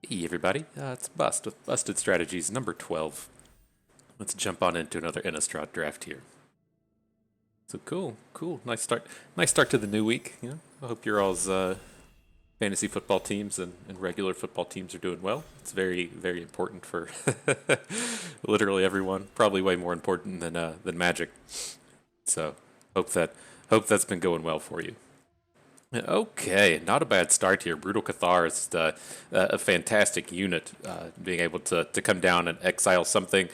Hey everybody, it's Bust with Busted Strategies number 12. Let's jump on into another Innistrad draft here. So cool, nice start to the new week. I hope your all's fantasy football teams and regular football teams are doing well. It's very important for literally everyone. Probably way more important than Magic. So hope that hope that's been going well for you. Okay, not a bad start here. Brutal Cathar is a fantastic unit, being able to come down and exile something,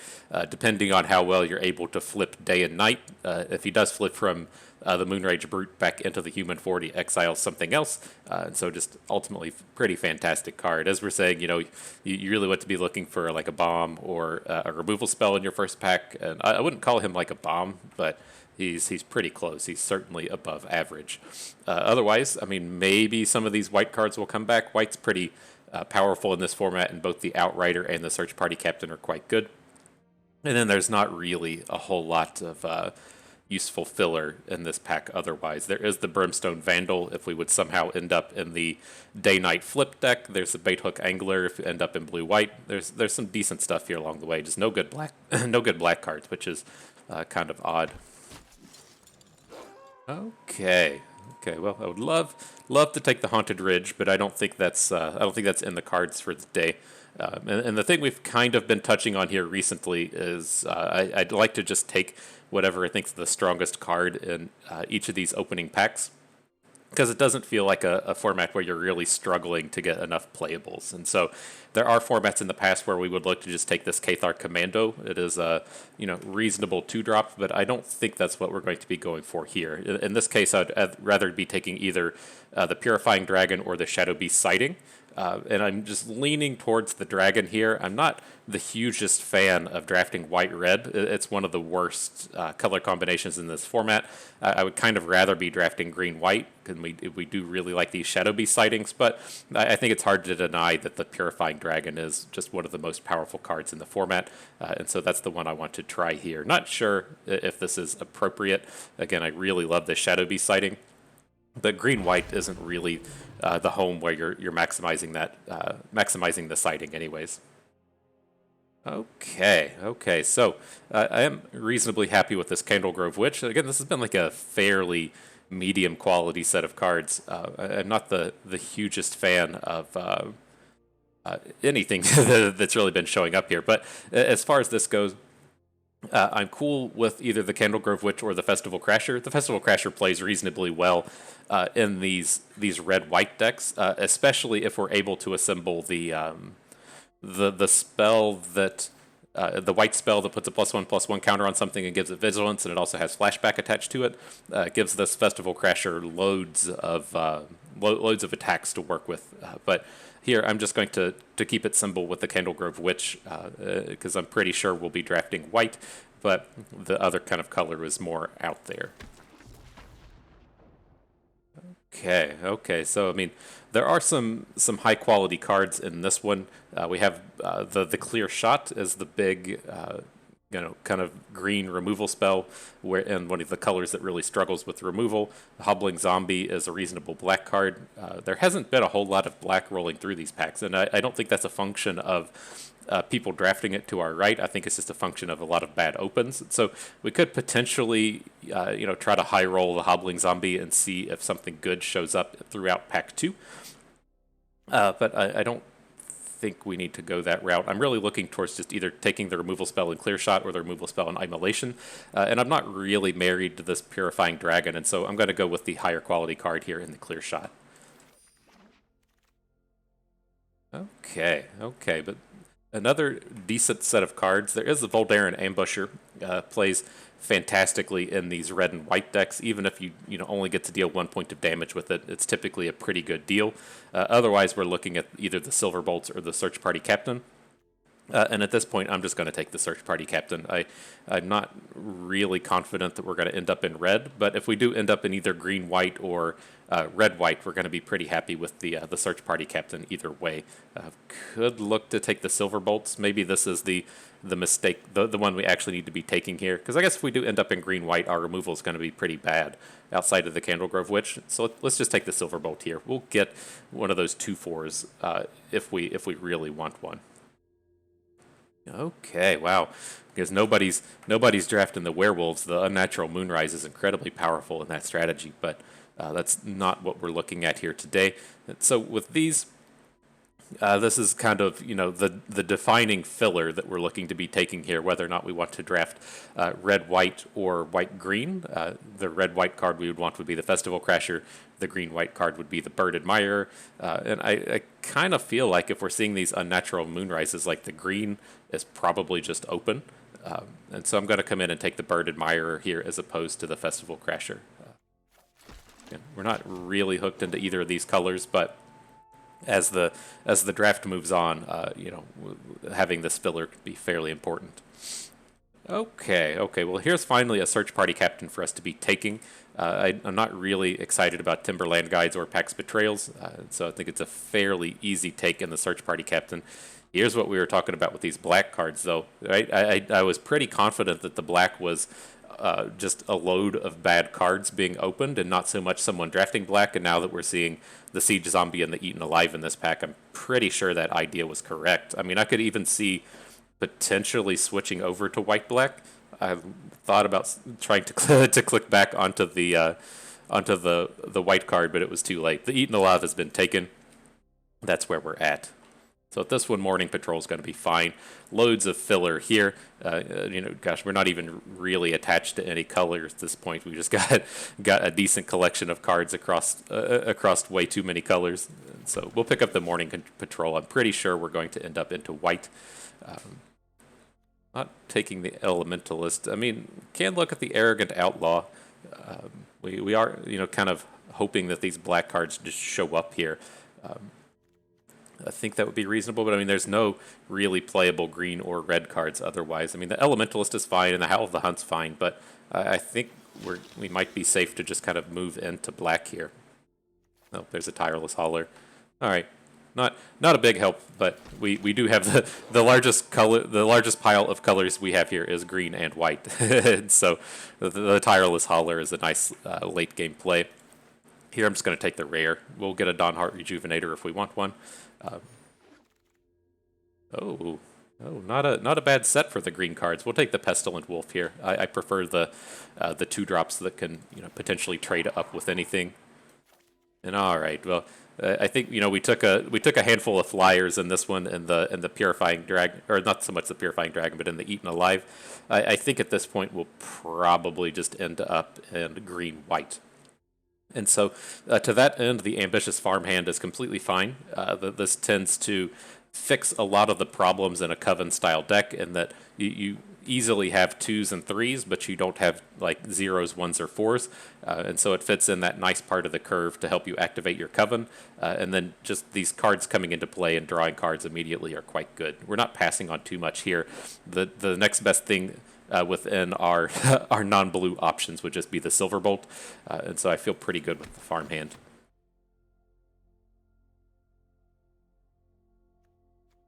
depending on how well you're able to flip day and night. If he does flip from the Moonrage Brute back into the Human 40, exiles something else, and so just ultimately pretty fantastic card. As we're saying, you really want to be looking for like a bomb or a removal spell in your first pack, and I wouldn't call him like a bomb, but he's pretty close. He's certainly above average. Otherwise, I mean, maybe some of these white cards will come back. White's pretty powerful in this format, and both the Outrider and the Search Party Captain are quite good. And then there's not really a whole lot of useful filler in this pack otherwise. There is the Brimstone Vandal if we would somehow end up in the Day-Night Flip deck. There's the Bait Hook Angler if you end up in blue-white. There's some decent stuff here along the way. Just no good black no good black cards, which is kind of odd. Okay. Okay. Well, I would love to take the Haunted Ridge, but I don't think that's in the cards for the day. And the thing we've kind of been touching on here recently is I'd like to just take whatever I think is the strongest card in each of these opening packs, because it doesn't feel like a format where you're really struggling to get enough playables. And so there are formats in the past where we would look to just take this Cathar Commando. It is a reasonable 2-drop, but I don't think that's what we're going to be going for here. In this case, I'd rather be taking either the Purifying Dragon or the Shadow Beast Sighting. And I'm just leaning towards the dragon here. I'm not the hugest fan of drafting white-red. It's one of the worst color combinations in this format. I would kind of rather be drafting green-white, because we do really like these Shadow Beast sightings, but I think it's hard to deny that the Purifying Dragon is just one of the most powerful cards in the format, and so that's the one I want to try here. Not sure if this is appropriate. Again, I really love the Shadow Beast sighting, but green white isn't really the home where you're maximizing maximizing the sighting anyways. Okay. So I am reasonably happy with this Candle Grove Witch. Again, this has been like a fairly medium quality set of cards. I'm not the hugest fan of anything that's really been showing up here, but as far as this goes, I'm cool with either the Candlegrove Witch or the Festival Crasher. The Festival Crasher plays reasonably well in these red-white decks, especially if we're able to assemble the spell that the white spell that puts a +1/+1 counter on something and gives it vigilance, and it also has flashback attached to it. Gives this Festival Crasher loads of attacks to work with, but here, I'm just going to keep it simple with the Candlegrove Witch, because I'm pretty sure we'll be drafting white, but the other kind of color is more out there. Okay. So, I mean, there are some high quality cards in this one. We have the Clear Shot as the big kind of green removal spell, and one of the colors that really struggles with removal. The Hobbling Zombie is a reasonable black card. There hasn't been a whole lot of black rolling through these packs, and I don't think that's a function of people drafting it to our right. I think it's just a function of a lot of bad opens. So we could potentially, try to high roll the Hobbling Zombie and see if something good shows up throughout pack 2. But I don't think we need to go that route. I'm really looking towards just either taking the removal spell in Clear Shot or the removal spell in Immolation. And I'm not really married to this Purifying Dragon, and so I'm going to go with the higher quality card here in the Clear Shot. Okay, but another decent set of cards. There is the Voldaren Ambusher. Plays fantastically in these red and white decks. Even if you only get to deal 1 point of damage with it, it's typically a pretty good deal. Otherwise, we're looking at either the Silver Bolts or the Search Party Captain. And at this point, I'm just going to take the Search Party Captain. I'm not really confident that we're going to end up in red, but if we do end up in either green, white, or red-white, we're going to be pretty happy with the search party captain either way. Could look to take the silver bolts. Maybe this is the mistake, the one we actually need to be taking here. Because I guess if we do end up in green-white, our removal is going to be pretty bad outside of the Candlegrove Witch. So let's just take the silver bolt here. We'll get one of those 2/4s if we really want one. Okay, wow. Because nobody's drafting the werewolves. The unnatural moonrise is incredibly powerful in that strategy, but that's not what we're looking at here today. So with these, this is kind of the defining filler that we're looking to be taking here, whether or not we want to draft red-white or white-green. The red-white card we would want would be the Festival Crasher. The green-white card would be the Bird Admirer. And I kind of feel like if we're seeing these unnatural moonrises, like the green is probably just open. And so I'm going to come in and take the Bird Admirer here as opposed to the Festival Crasher. We're not really hooked into either of these colors, but as the draft moves on, having this filler could be fairly important. Okay. Well, here's finally a search party captain for us to be taking. I'm not really excited about Timberland Guides or Pax Betrayals, so I think it's a fairly easy take in the search party captain. Here's what we were talking about with these black cards, though. Right? I was pretty confident that the black was just a load of bad cards being opened and not so much someone drafting black. And now that we're seeing the Siege Zombie and the Eaten Alive in this pack, I'm pretty sure that idea was correct. I mean, I could even see potentially switching over to white-black. I thought about trying to to click back onto the white card, but it was too late. The Eaten Alive has been taken. That's where we're at. So at this one, Morning Patrol is going to be fine. Loads of filler here. Gosh, we're not even really attached to any color at this point. We just got a decent collection of cards across way too many colors. So we'll pick up the Morning Patrol. I'm pretty sure we're going to end up into white. Not taking the Elementalist. I mean, can look at the Arrogant Outlaw. We are, kind of hoping that these black cards just show up here. I think that would be reasonable, but I mean, there's no really playable green or red cards otherwise. I mean, the Elementalist is fine, and the Howl of the Hunt's fine, but I think we might be safe to just kind of move into black here. Oh, there's a Tireless Hauler. All right, not a big help, but we do have the largest color, the largest pile of colors we have here is green and white. So the Tireless Hauler is a nice late game play. Here, I'm just going to take the rare. We'll get a Dawnheart Rejuvenator if we want one. Not a bad set for the green cards. We'll take the Pestilent Wolf here. I prefer the 2-drops that can potentially trade up with anything. And all right, well, I think we took a handful of flyers in this one, and the Purifying Dragon, or not so much the Purifying Dragon, but in the Eaten Alive. I think at this point we'll probably just end up in green-white. And so, to that end, the Ambitious Farmhand is completely fine. This tends to fix a lot of the problems in a Coven-style deck, in that you easily have 2s and 3s, but you don't have like 0s, 1s, or 4s. And so it fits in that nice part of the curve to help you activate your Coven. And then just these cards coming into play and drawing cards immediately are quite good. We're not passing on too much here. The next best thing within our our non-blue options would just be the Silverbolt, and so I feel pretty good with the Farmhand.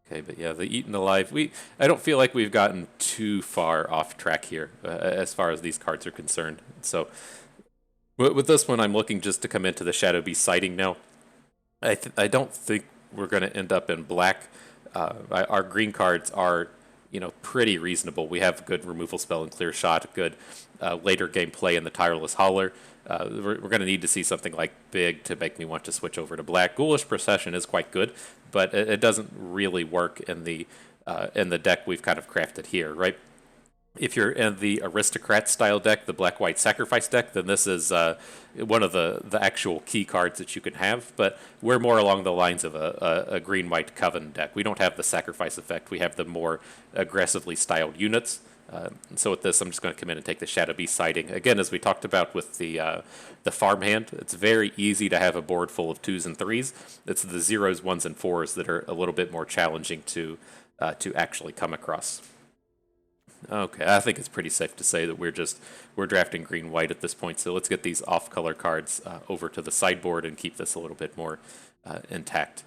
Okay, but yeah, the Eaten Alive, I don't feel like we've gotten too far off track here as far as these cards are concerned. So with this one, I'm looking just to come into the Shadow Beast sighting now. I don't think we're going to end up in black. Our green cards are pretty reasonable. We have good removal spell and clear shot, good later game play in the Tireless Hauler. We're going to need to see something like big to make me want to switch over to black. Ghoulish Procession is quite good, but it doesn't really work in the deck we've kind of crafted here, right? If you're in the Aristocrat style deck, the black-white sacrifice deck, then this is one of the actual key cards that you can have. But we're more along the lines of a green-white Coven deck. We don't have the sacrifice effect. We have the more aggressively styled units. So with this, I'm just going to come in and take the Shadow Beast sighting. Again, as we talked about with the Farmhand, it's very easy to have a board full of 2s and 3s. It's the 0s, 1s, and 4s that are a little bit more challenging to actually come across. Okay, I think it's pretty safe to say that we're drafting green-white at this point. So let's get these off-color cards over to the sideboard and keep this a little bit more intact.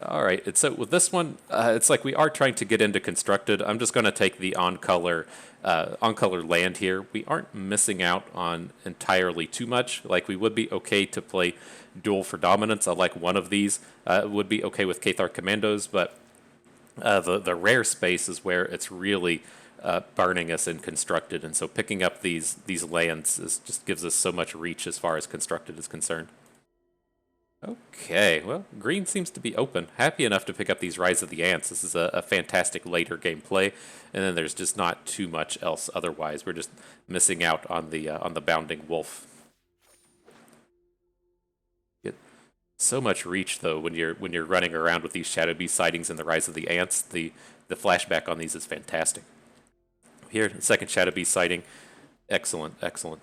All right, and so with this one, it's like we are trying to get into constructed. I'm just going to take the on-color land here. We aren't missing out on entirely too much. Like, we would be okay to play duel for dominance. I like one of these. Would be okay with Cathar Commandos, but the rare space is where it's really burning us in constructed, and so picking up these lands just gives us so much reach as far as constructed is concerned. Okay, well, green seems to be open. Happy enough to pick up these Rise of the Ants. This is a fantastic later game play, and then there's just not too much else otherwise. We're just missing out on the Bounding Wolf. Get so much reach though when you're running around with these Shadow Beast sightings and the Rise of the Ants. The flashback on these is fantastic. Here, second Shadow Beast sighting. Excellent, excellent.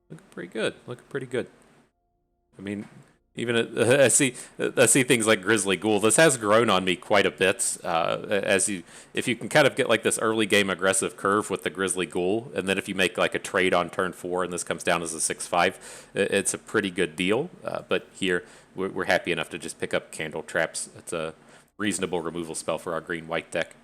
Looking pretty good. Looking pretty good. I mean, even I see things like Grizzly Ghoul. This has grown on me quite a bit. If you can kind of get like this early game aggressive curve with the Grizzly Ghoul, and then if you make like a trade on turn 4 and this comes down as a 6/5, it's a pretty good deal. But here we're happy enough to just pick up Candle Traps. It's a reasonable removal spell for our green-white deck.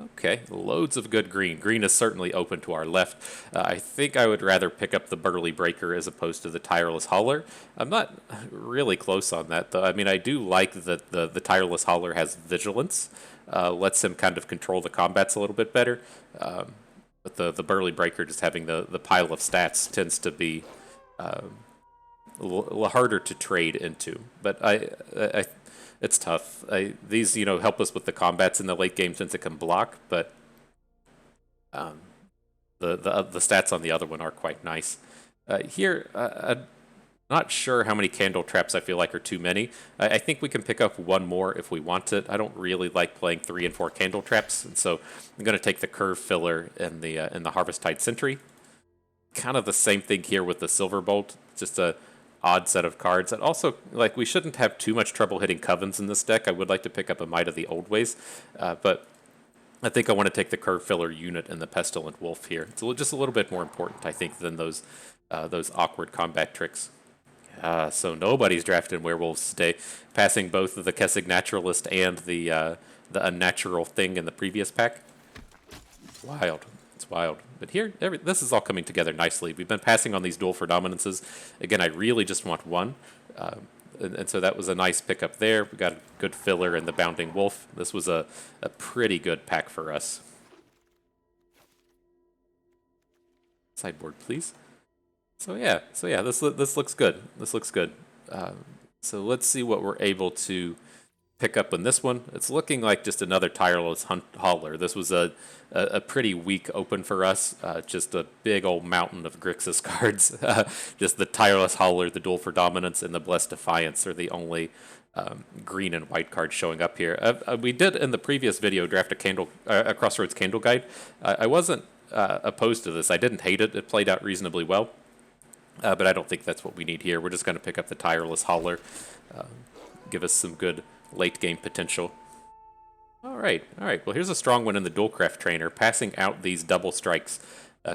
Okay, loads of good green. Green is certainly open to our left. I think I would rather pick up the Burly Breaker as opposed to the Tireless Hauler. I'm not really close on that, though. I mean, I do like that the Tireless Hauler has Vigilance. Lets him kind of control the combats a little bit better. But the Burly Breaker just having the pile of stats tends to be a little harder to trade into. But it's tough. These, help us with the combats in the late game since it can block, but the stats on the other one are quite nice. Here, I'm not sure how many Candle Traps I feel like are too many. I think we can pick up one more if we want it. I don't really like playing 3 and 4 Candle Traps, and so I'm going to take the Curve Filler and the Harvesttide Sentry. Kind of the same thing here with the Silver Bolt. Just a odd set of cards. And also, like, we shouldn't have too much trouble hitting Covens in this deck. I would like to pick up a Might of the Old Ways, but I think I want to take the Curve Filler unit and the Pestilent Wolf here. It's just a little bit more important, I think, than those awkward combat tricks. So nobody's drafting Werewolves today, passing both the Kessig Naturalist and the Unnatural Thing in the previous pack. Wild. It's wild. But here, this is all coming together nicely. We've been passing on these Duel for Dominances. Again, I really just want one. And so that was a nice pickup there. We got a good filler in the Bounding Wolf. This was a pretty good pack for us. Sideboard, please. So yeah, this looks good. This looks good. So let's see what we're able to pick up in this one. It's looking like just another Tireless Hauler. This was a pretty weak open for us. Just a big old mountain of Grixis cards. Just the Tireless Hauler, the Duel for Dominance, and the Blessed Defiance are the only green and white cards showing up here. We did in the previous video draft a Crossroads Candle Guide. I wasn't opposed to this. I didn't hate it. It played out reasonably well. But I don't think that's what we need here. We're just going to pick up the Tireless Hauler. Give us some good late game potential. All right. Well, here's a strong one in the Duelcraft Trainer. Passing out these double strikes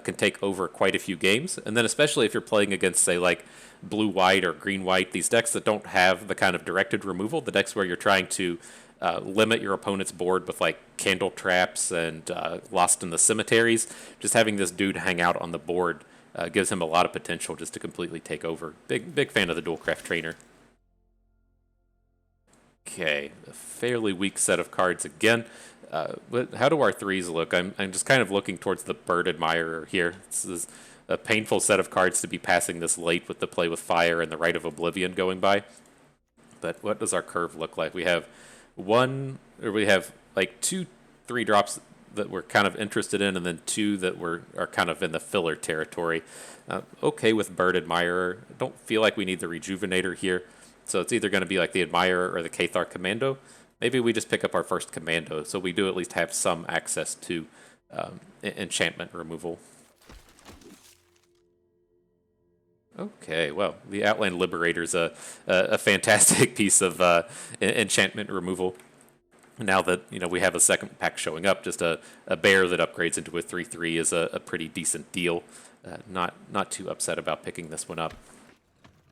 can take over quite a few games, and then especially if you're playing against, say, like blue-white or green-white, these decks that don't have the kind of directed removal, the decks where you're trying to limit your opponent's board with like Candle Traps and Lost in the Cemeteries. Just having this dude hang out on the board gives him a lot of potential just to completely take over. Big fan of the Duelcraft Trainer. Okay, a fairly weak set of cards again. But how do our threes look? I'm just kind of looking towards the Bird Admirer here. This is a painful set of cards to be passing this late with the Play with Fire and the Rite of Oblivion going by. But what does our curve look like? We have like 2 3-drops that we're kind of interested in, and then 2 that are kind of in the filler territory. Okay with Bird Admirer. Don't feel like we need the Rejuvenator here. So it's either going to be like the Admirer or the Cathar Commando. Maybe we just pick up our first Commando, so we do at least have some access to enchantment removal. Okay, well, the Outland Liberator's a fantastic piece of enchantment removal. Now that we have a second pack showing up, just a bear that upgrades into a 3/3 is a pretty decent deal. Not too upset about picking this one up.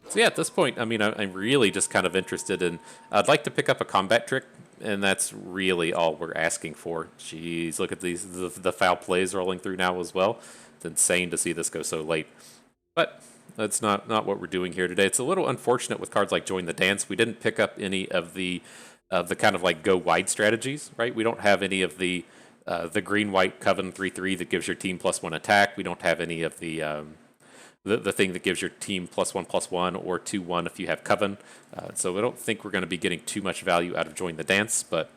So yeah, at this point, I mean, I'm really just kind of interested in. I'd like to pick up a combat trick, and that's really all we're asking for. Jeez, look at the foul plays rolling through now as well. It's insane to see this go so late. But that's not what we're doing here today. It's a little unfortunate with cards like Join the Dance. We didn't pick up any of the kind of like go wide strategies, right? We don't have any of the green white Coven 3/3 that gives your team +1 attack. We don't have any of the thing that gives your team +1/+1 or 2/1 if you have Coven. So I don't think we're going to be getting too much value out of Join the Dance, but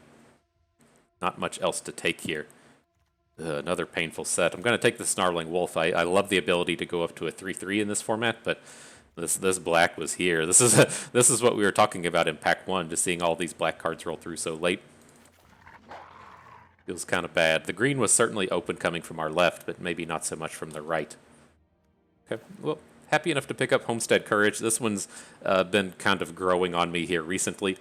not much else to take here. Another painful set. I'm going to take the Snarling Wolf. I love the ability to go up to a 3/3 in this format, but this black was here. This is what we were talking about in Pack 1, just seeing all these black cards roll through so late. Feels kind of bad. The green was certainly open coming from our left, but maybe not so much from the right. Okay, well, happy enough to pick up Homestead Courage. This one's been kind of growing on me here recently.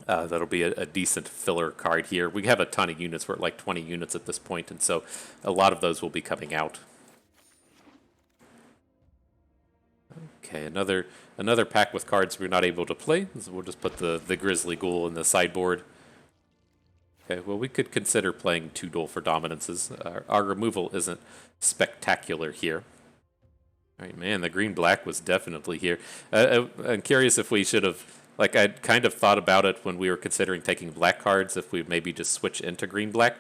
That'll be a decent filler card here. We have a ton of units. We're at like 20 units at this point, and so a lot of those will be coming out. Okay, another pack with cards we're not able to play. So we'll just put the Grizzly Ghoul in the sideboard. Okay, well, we could consider playing 2 Duel for Dominances. Our removal isn't spectacular here. All right, man, the green-black was definitely here. I'm curious if we should have, like, I'd kind of thought about it when we were considering taking black cards, if we maybe just switch into green-black.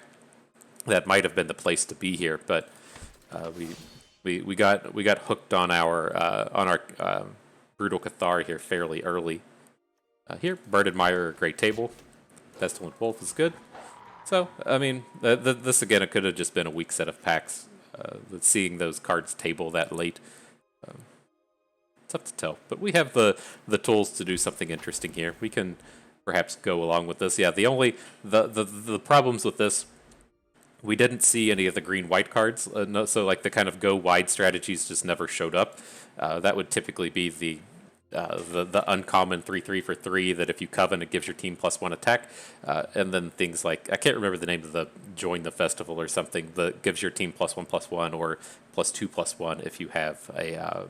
That might have been the place to be here, but we got hooked on our Brutal Cathar here fairly early. Here, Bird Admirer, Great Table. Pestilent Wolf is good. So, I mean, this again, it could have just been a weak set of packs. Seeing those cards table that late, it's tough to tell. But we have the tools to do something interesting here. We can perhaps go along with this. Yeah, the problems with this, we didn't see any of the green-white cards. So like the kind of go wide strategies just never showed up. That would typically be the uncommon 3/3 for 3 that if you Coven it gives your team +1 attack, and then things like, I can't remember the name of the Join the Festival or something that gives your team +1/+1 or +2/+1 if you have a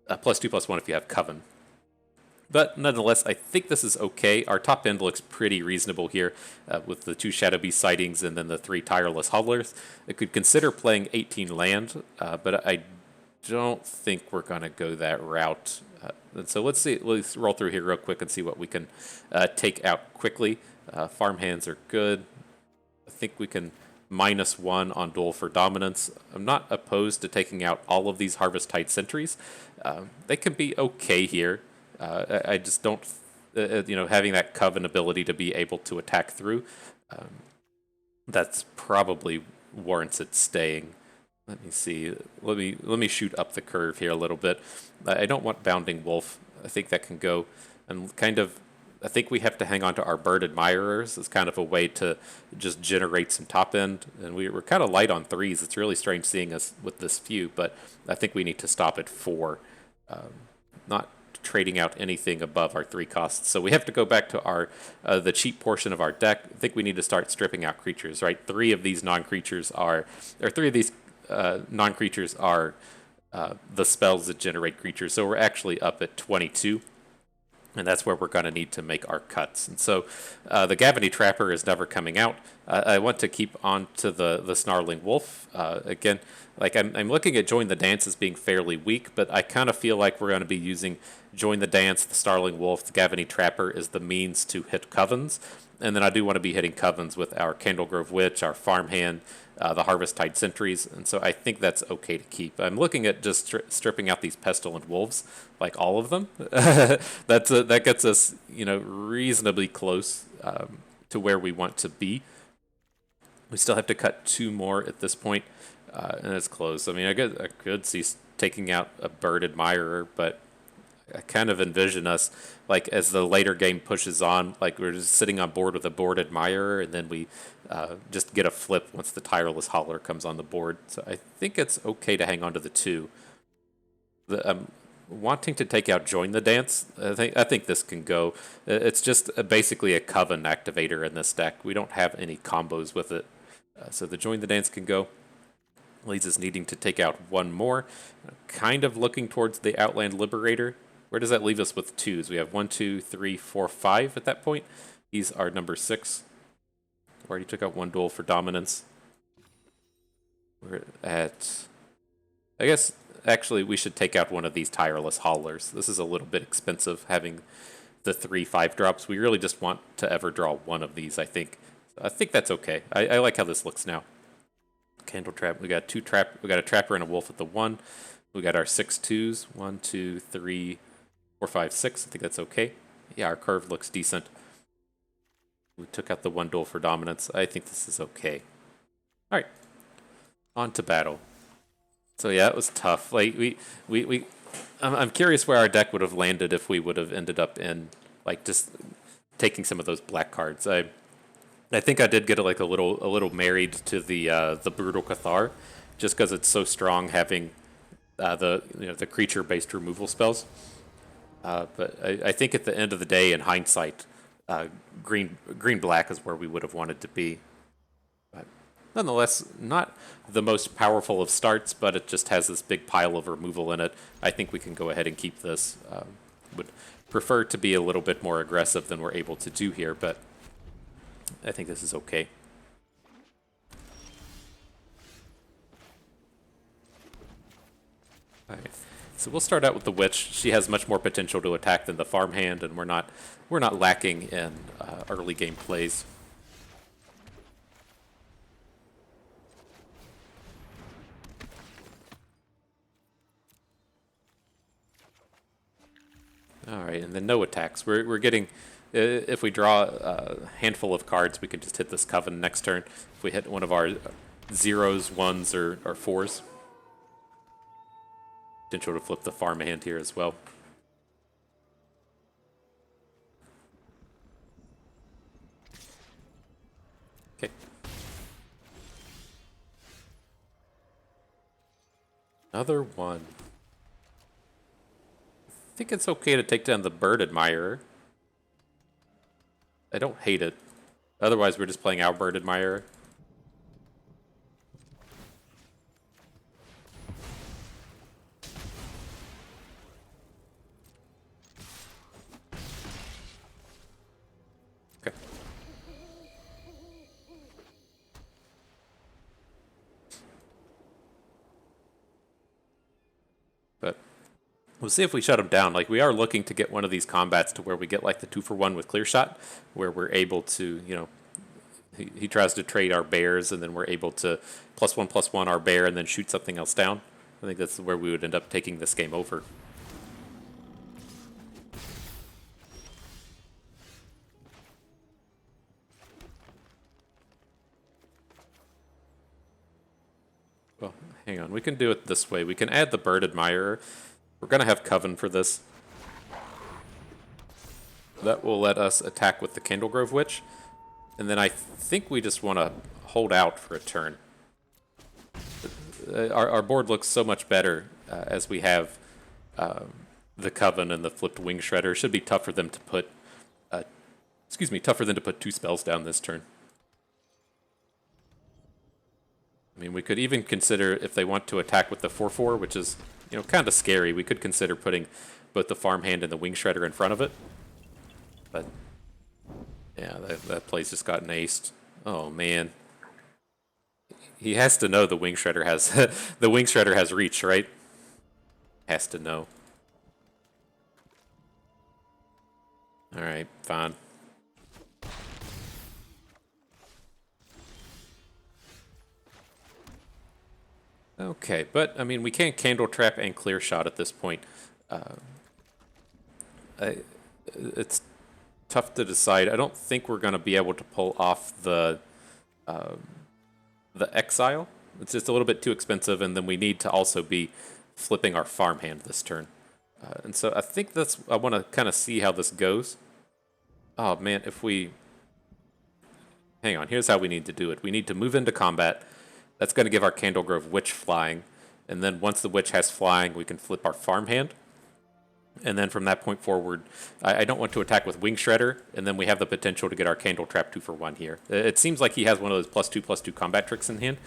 +2/+1 if you have Coven. But nonetheless, I think this is okay. Our top end looks pretty reasonable here with the 2 Shadow Beast sightings and then the 3 Tireless Hodlers. I could consider playing 18 land, but I don't think we're going to go that route. And so let's roll through here real quick and see what we can take out quickly. Farm hands are good. I think we can -1 on Duel for Dominance. I'm not opposed to taking out all of these Harvest-Tide Sentries. They can be okay here. I just don't, having that Coven ability to be able to attack through, that's probably warrants it staying. Let me see. Let me shoot up the curve here a little bit. I don't want Bounding Wolf. I think that can go, and kind of, I think we have to hang on to our Bird Admirers as kind of a way to just generate some top end. And we're kind of light on 3s. It's really strange seeing us with this few, but I think we need to stop at 4. Not trading out anything above our 3 costs. So we have to go back to our the cheap portion of our deck. I think we need to start stripping out creatures, right? 3 of these non-creatures are the spells that generate creatures. So we're actually up at 22. And that's where we're going to need to make our cuts. And so the Gavany Trapper is never coming out. I want to keep on to the Snarling Wolf. Again, like I'm looking at Join the Dance as being fairly weak, but I kind of feel like we're going to be using Join the Dance, the Snarling Wolf, the Gavany Trapper as the means to hit Covens. And then I do want to be hitting Covens with our Candlegrove Witch, our Farmhand, the Harvest-Tide Sentries, and so I think that's okay to keep. I'm looking at just stripping out these Pestilent Wolves, like all of them. That gets us, reasonably close to where we want to be. We still have to cut 2 more at this point, and it's close. I mean, I could see taking out a Bird Admirer, but I kind of envision us, like, as the later game pushes on, like, we're just sitting on board with a Board Admirer, and then we just get a flip once the Tireless Holler comes on the board. So I think it's okay to hang on to the 2. wanting to take out Join the Dance, I think this can go. It's just basically a Coven activator in this deck. We don't have any combos with it. So the Join the Dance can go. Leaves us needing to take out one more. Kind of looking towards the Outland Liberator. Where does that leave us with twos? We have 1, 2, 3, 4, 5 at that point. He's our number 6. Already took out one duel for dominance. We're at... I guess, actually, we should take out one of these Tireless Haulers. This is a little bit expensive, having the 3 5-drops. We really just want to ever draw one of these, I think. I think that's okay. I like how this looks now. Candle Trap. We got a Trapper and a Wolf at the 1. We got our 6 2s. 1, 2, 3, 4, 5, 6. I think that's okay. Yeah, our curve looks decent. We took out the 1 duel for dominance. I think this is okay. All right. On to battle. So yeah, it was tough. Like I'm curious where our deck would have landed if we would have ended up in like just taking some of those black cards. I think I did get like a little married to the Brutal Cathar, just because it's so strong having the creature based removal spells. But I think at the end of the day, in hindsight, green black is where we would have wanted to be. Nonetheless, not the most powerful of starts, but it just has this big pile of removal in it. I think we can go ahead and keep this. Would prefer to be a little bit more aggressive than we're able to do here, but I think this is okay. Alright, so we'll start out with the Witch. She has much more potential to attack than the Farmhand, and we're not lacking in early game plays. Alright, and then no attacks. We're getting, if we draw a handful of cards, we can just hit this Coven next turn. If we hit one of our 0s, 1s, or 4s. Potential to flip the Farmhand here as well. Okay. Another one. I think it's okay to take down the Bird Admirer. I don't hate it. Otherwise, we're just playing our Bird Admirer. Okay. But we'll see if we shut him down. Like, we are looking to get one of these combats to where we get like the 2-for-1 with Clear Shot, where we're able to, you know, he tries to trade our bears, and then we're able to +1/+1 our bear, and then shoot something else down. I think that's where we would end up taking this game over. Well, hang on. We can do it this way. We can add the Bird Admirer. We're going to have Coven for this. That will let us attack with the Candlegrove Witch. And then I think we just want to hold out for a turn. Our board looks so much better as we have the Coven and the flipped Wing Shredder. It should be tough for them to put... tougher than to put 2 spells down this turn. I mean, we could even consider, if they want to attack with the 4/4, which is, you know, kind of scary, we could consider putting both the Farmhand and the Wing Shredder in front of it. But, yeah, that play's just gotten aced. Oh, man. He has to know the Wing Shredder has the Wing Shredder has reach, right? Has to know. All right, fine. Okay, but I mean, we can't Candle Trap and Clear Shot at this point. It's tough to decide. I don't think we're going to be able to pull off the Exile. It's just a little bit too expensive, and then we need to also be flipping our Farmhand this turn. And so I think I want to kind of see how this goes. Oh man, if we... Hang on, here's how we need to do it. We need to move into combat. That's going to give our Candlegrove Witch flying. And then once the Witch has flying, we can flip our Farmhand. And then from that point forward, I don't want to attack with Wing Shredder, and then we have the potential to get our Candle Trap 2-for-1 here. It seems like he has one of those +2/+2 combat tricks in hand,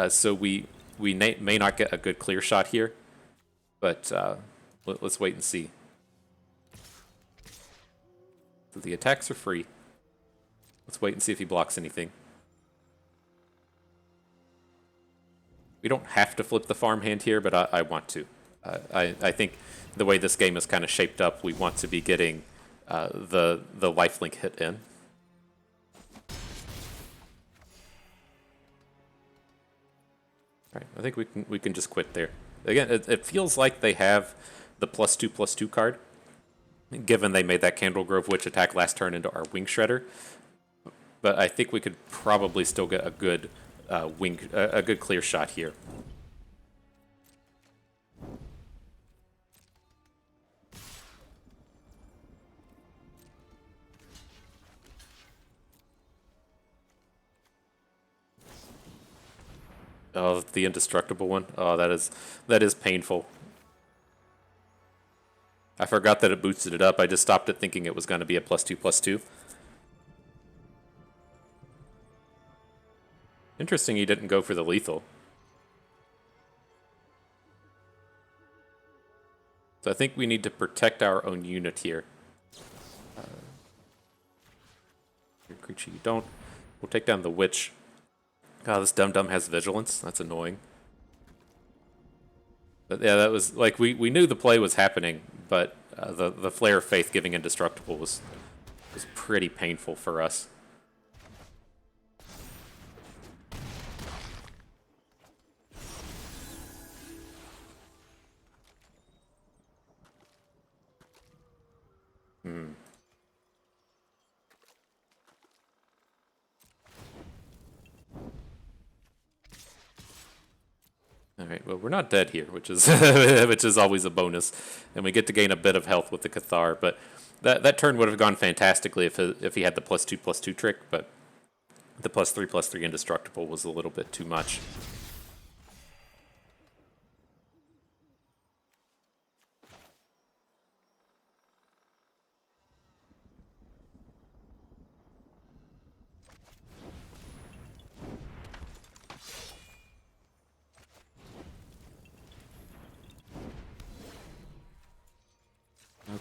so we may not get a good clear shot here, but let's wait and see. So the attacks are free. Let's wait and see if he blocks anything. We don't have to flip the farm hand here, but I want to. I think the way this game is kind of shaped up, we want to be getting the lifelink hit in. All right, I think we can just quit there. Again, it feels like they have the +2/+2 card, given they made that Candle Grove Witch attack last turn into our Wing Shredder. But I think we could probably still get a good a good clear shot here. Oh, the indestructible one. Oh, that is painful. I forgot that it boosted it up. I just stopped it thinking it was going to be a +2/+2. Interesting he didn't go for the lethal. So I think we need to protect our own unit here. Your creature you don't. We'll take down the witch. God, this dum-dum has vigilance. That's annoying. But yeah, that was like we knew the play was happening, but the Flare of Faith giving indestructible was pretty painful for us. All right, well, we're not dead here, which is which is always a bonus, and we get to gain a bit of health with the Cathar. But that turn would have gone fantastically if he had the +2/+2 trick, but the +3/+3 indestructible was a little bit too much.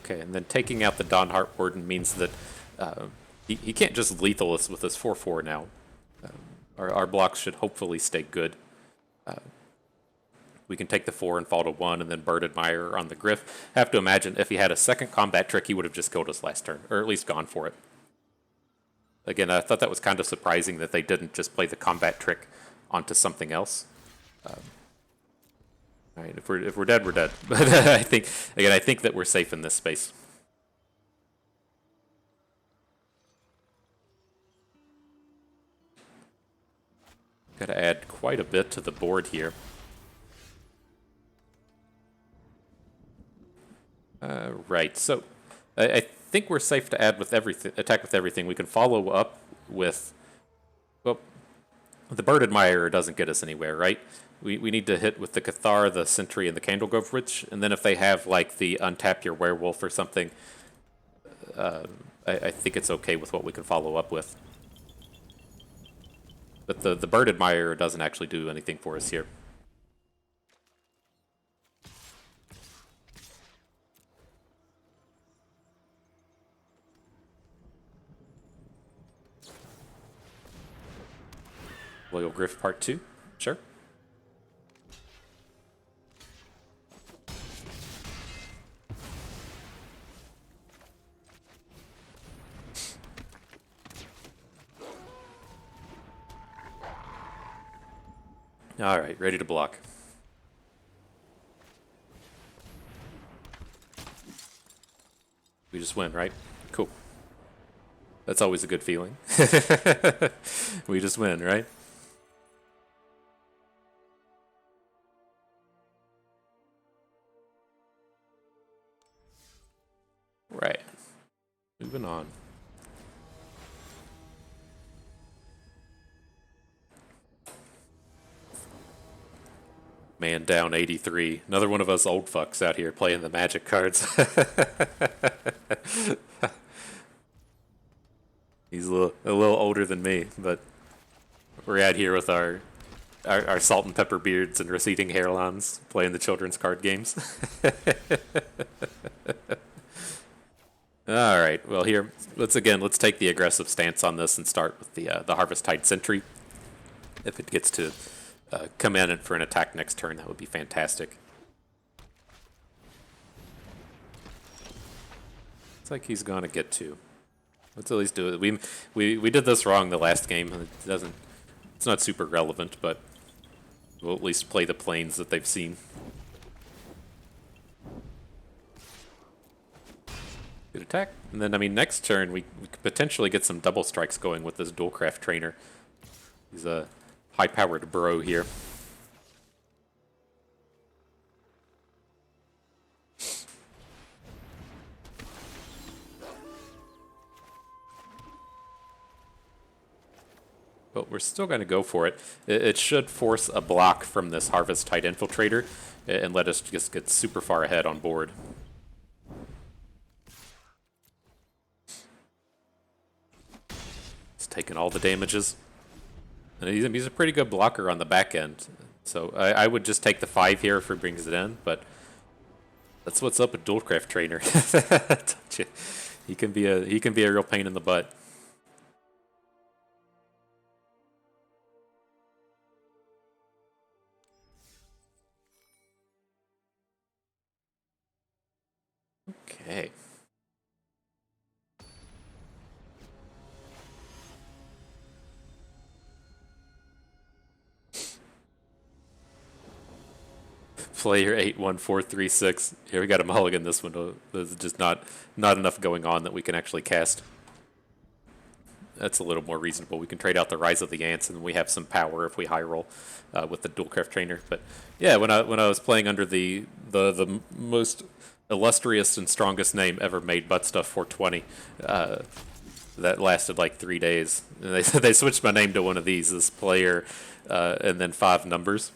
Okay, and then taking out the Dawnheart Warden means that he can't just lethal us with this 4/4 now. Our blocks should hopefully stay good. We can take the 4 and fall to 1, and then Bird Admirer on the Griff. I have to imagine if he had a second combat trick, he would have just killed us last turn, or at least gone for it. Again, I thought that was kind of surprising that they didn't just play the combat trick onto something else. All right, if we're dead, we're dead. But I think that we're safe in this space. Got to add quite a bit to the board here. Right. So I think we're safe to add with everything. Attack with everything. We can follow up with. Well, the Bird Admirer doesn't get us anywhere, right? We need to hit with the Cathar, the Sentry, and the Candle Grove Witch, and then if they have like the untap your werewolf or something, I think it's okay with what we can follow up with. But the Bird Admirer doesn't actually do anything for us here. Loyal Griff Part 2, sure. All right, ready to block. We just win, right? Cool. That's always a good feeling. We just win, right? Right. Moving on. Man down 83. Another one of us old fucks out here playing the Magic cards. He's a little older than me, but we're out here with our salt and pepper beards and receding hairlines playing the children's card games. All right. Well, here let's take the aggressive stance on this and start with the Harvest-Tide Sentry. If it gets to come in for an attack next turn, that would be fantastic. Looks like he's gonna get to. Let's at least do it. We did this wrong the last game. It doesn't. It's not super relevant, but we'll at least play the planes that they've seen. Good attack. And then, I mean, next turn we could potentially get some double strikes going with this Dualcraft Trainer. He's a high-powered bro here. But we're still going to go for it. It should force a block from this Harvest-Tide Infiltrator and let us just get super far ahead on board. He's taking all the damages. And he's a pretty good blocker on the back end. So I would just take the 5 here if he brings it in, but that's what's up with Dualcraft Trainer. He can be a real pain in the butt. Okay. Player 81436. Here we got a mulligan this one. There's just not enough going on that we can actually cast. That's a little more reasonable. We can trade out the Rise of the Ants, and we have some power if we high roll with the Dualcraft Trainer. But yeah, when I was playing under the most illustrious and strongest name ever made, Buttstuff 420, that lasted like 3 days. And they switched my name to one of these, this player, and then 5 numbers.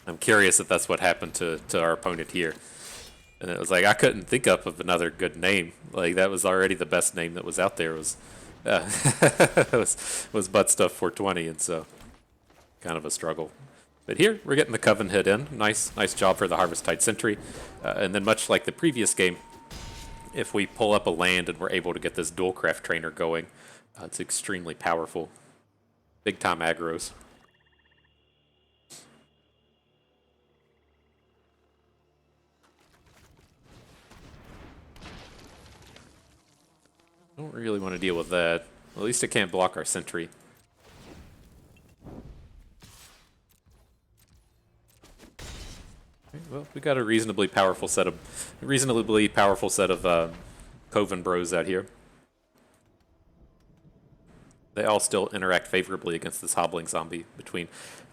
I'm curious if that's what happened to our opponent here. And it was like, I couldn't think up of another good name. Like, that was already the best name that was out there, was Buttstuff 420, and so kind of a struggle. But here, we're getting the Coven hit in. Nice job for the Harvest-Tide Sentry. And then much like the previous game, if we pull up a land and we're able to get this Dualcraft Trainer going, it's extremely powerful. Big-time aggros. Don't really want to deal with that. At least it can't block our sentry. Okay, well, we got a reasonably powerful set of Coven bros out here. They all still interact favorably against this hobbling zombie, between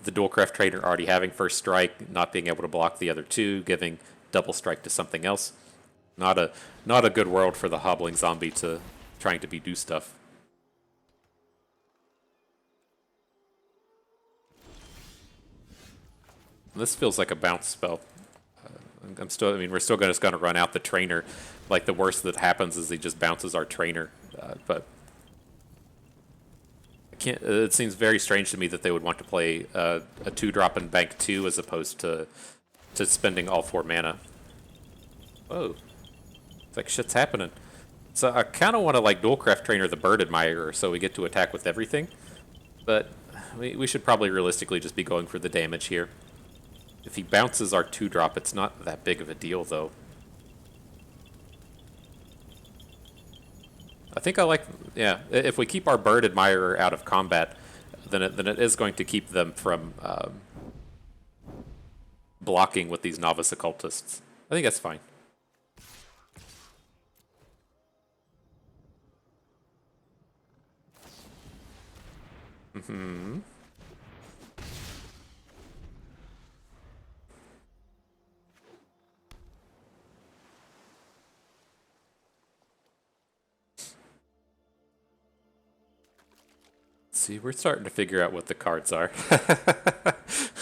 the Dualcraft Trainer already having first strike, not being able to block the other two, giving double strike to something else. Not a good world for the hobbling zombie to trying to do stuff. This feels like a bounce spell. We're still just going to run out the trainer. Like, the worst that happens is he just bounces our trainer. But I can't. It seems very strange to me that they would want to play a 2-drop and bank 2 as opposed to spending all 4 mana. Whoa! It's like shit's happening. So I kind of want to like Dualcraft Trainer the Bird Admirer, so we get to attack with everything. But we should probably realistically just be going for the damage here. If he bounces our 2-drop, it's not that big of a deal, though. I think I like, yeah, if we keep our Bird Admirer out of combat, then it is going to keep them from blocking with these Novice Occultists. I think that's fine. Mm-hmm. See, we're starting to figure out what the cards are.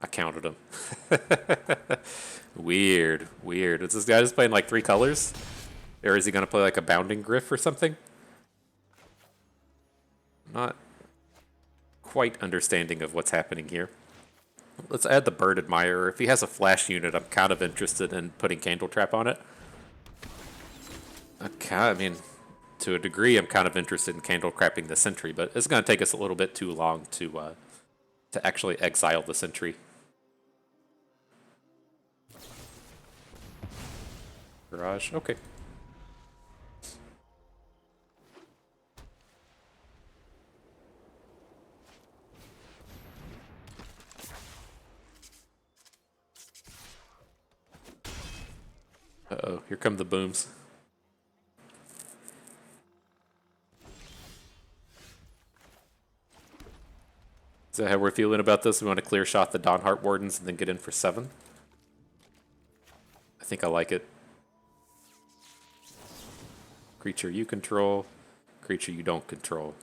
I counted them. Weird, weird. Is this guy just playing like 3 colors? Or is he gonna play like a Bounding Griff or something? Not quite understanding of what's happening here. Let's add the Bird Admirer. If he has a flash unit, I'm kind of interested in putting Candle Trap on it. Okay, I mean, to a degree, I'm kind of interested in Candle Trapping the Sentry, but it's going to take us a little bit too long to actually exile the Sentry. Garage, okay. Uh-oh, here come the booms. Is that how we're feeling about this? We want to clear shot the Dawnheart Wardens and then get in for 7? I think I like it. Creature you control, creature you don't control.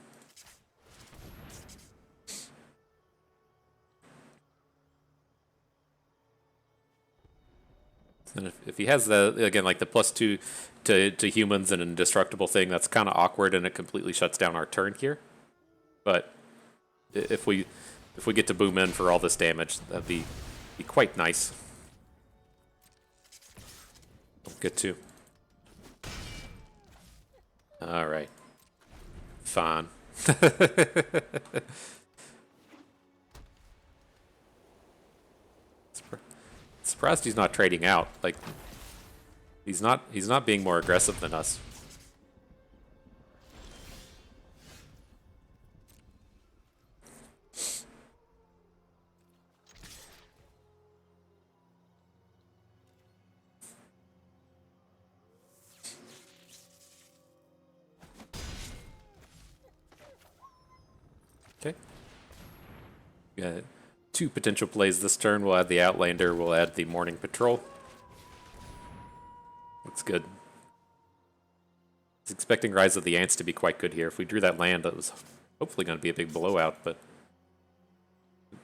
And if he has the, again, like the +2 to humans and an indestructible thing, that's kind of awkward and it completely shuts down our turn here. But if we get to boom in for all this damage, that'd be quite nice. Don't get to. All right. Fine. Surprised he's not trading out. Like, he's not being more aggressive than us. Okay. Got 2 potential plays this turn. We'll add the Outlander. We'll add the Morning Patrol. Looks good. I was expecting Rise of the Ants to be quite good here. If we drew that land, that was hopefully going to be a big blowout, but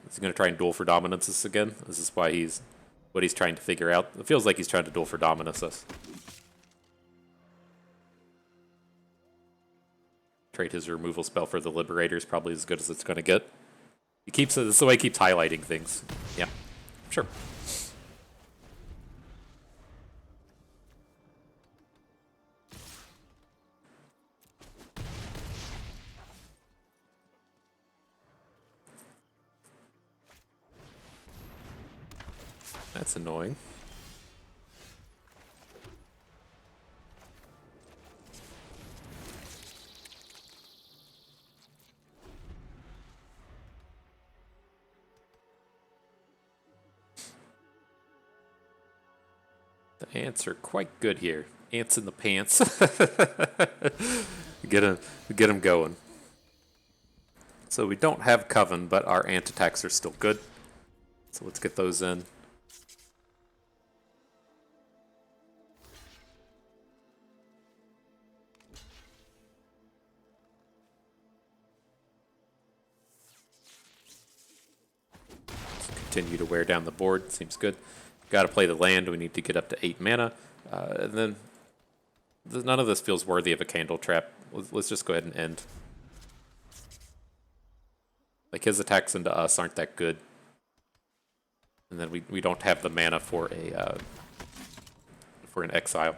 is he going to try and duel for dominance us again? This is why what he's trying to figure out. It feels like he's trying to duel for dominance us. Trade his removal spell for the Liberators, probably as good as it's going to get. He keeps it. This is the way he keeps highlighting things. Yeah, sure. That's annoying. The ants are quite good here. Ants in the pants. Get them going. So we don't have Coven, but our ant attacks are still good. So let's get those in. Continue to wear down the board. Seems good. Got to play the land. We need to get up to 8 mana. And then none of this feels worthy of a Candle Trap. Let's just go ahead and end. Like, his attacks into us aren't that good. And then we don't have the mana for an exile.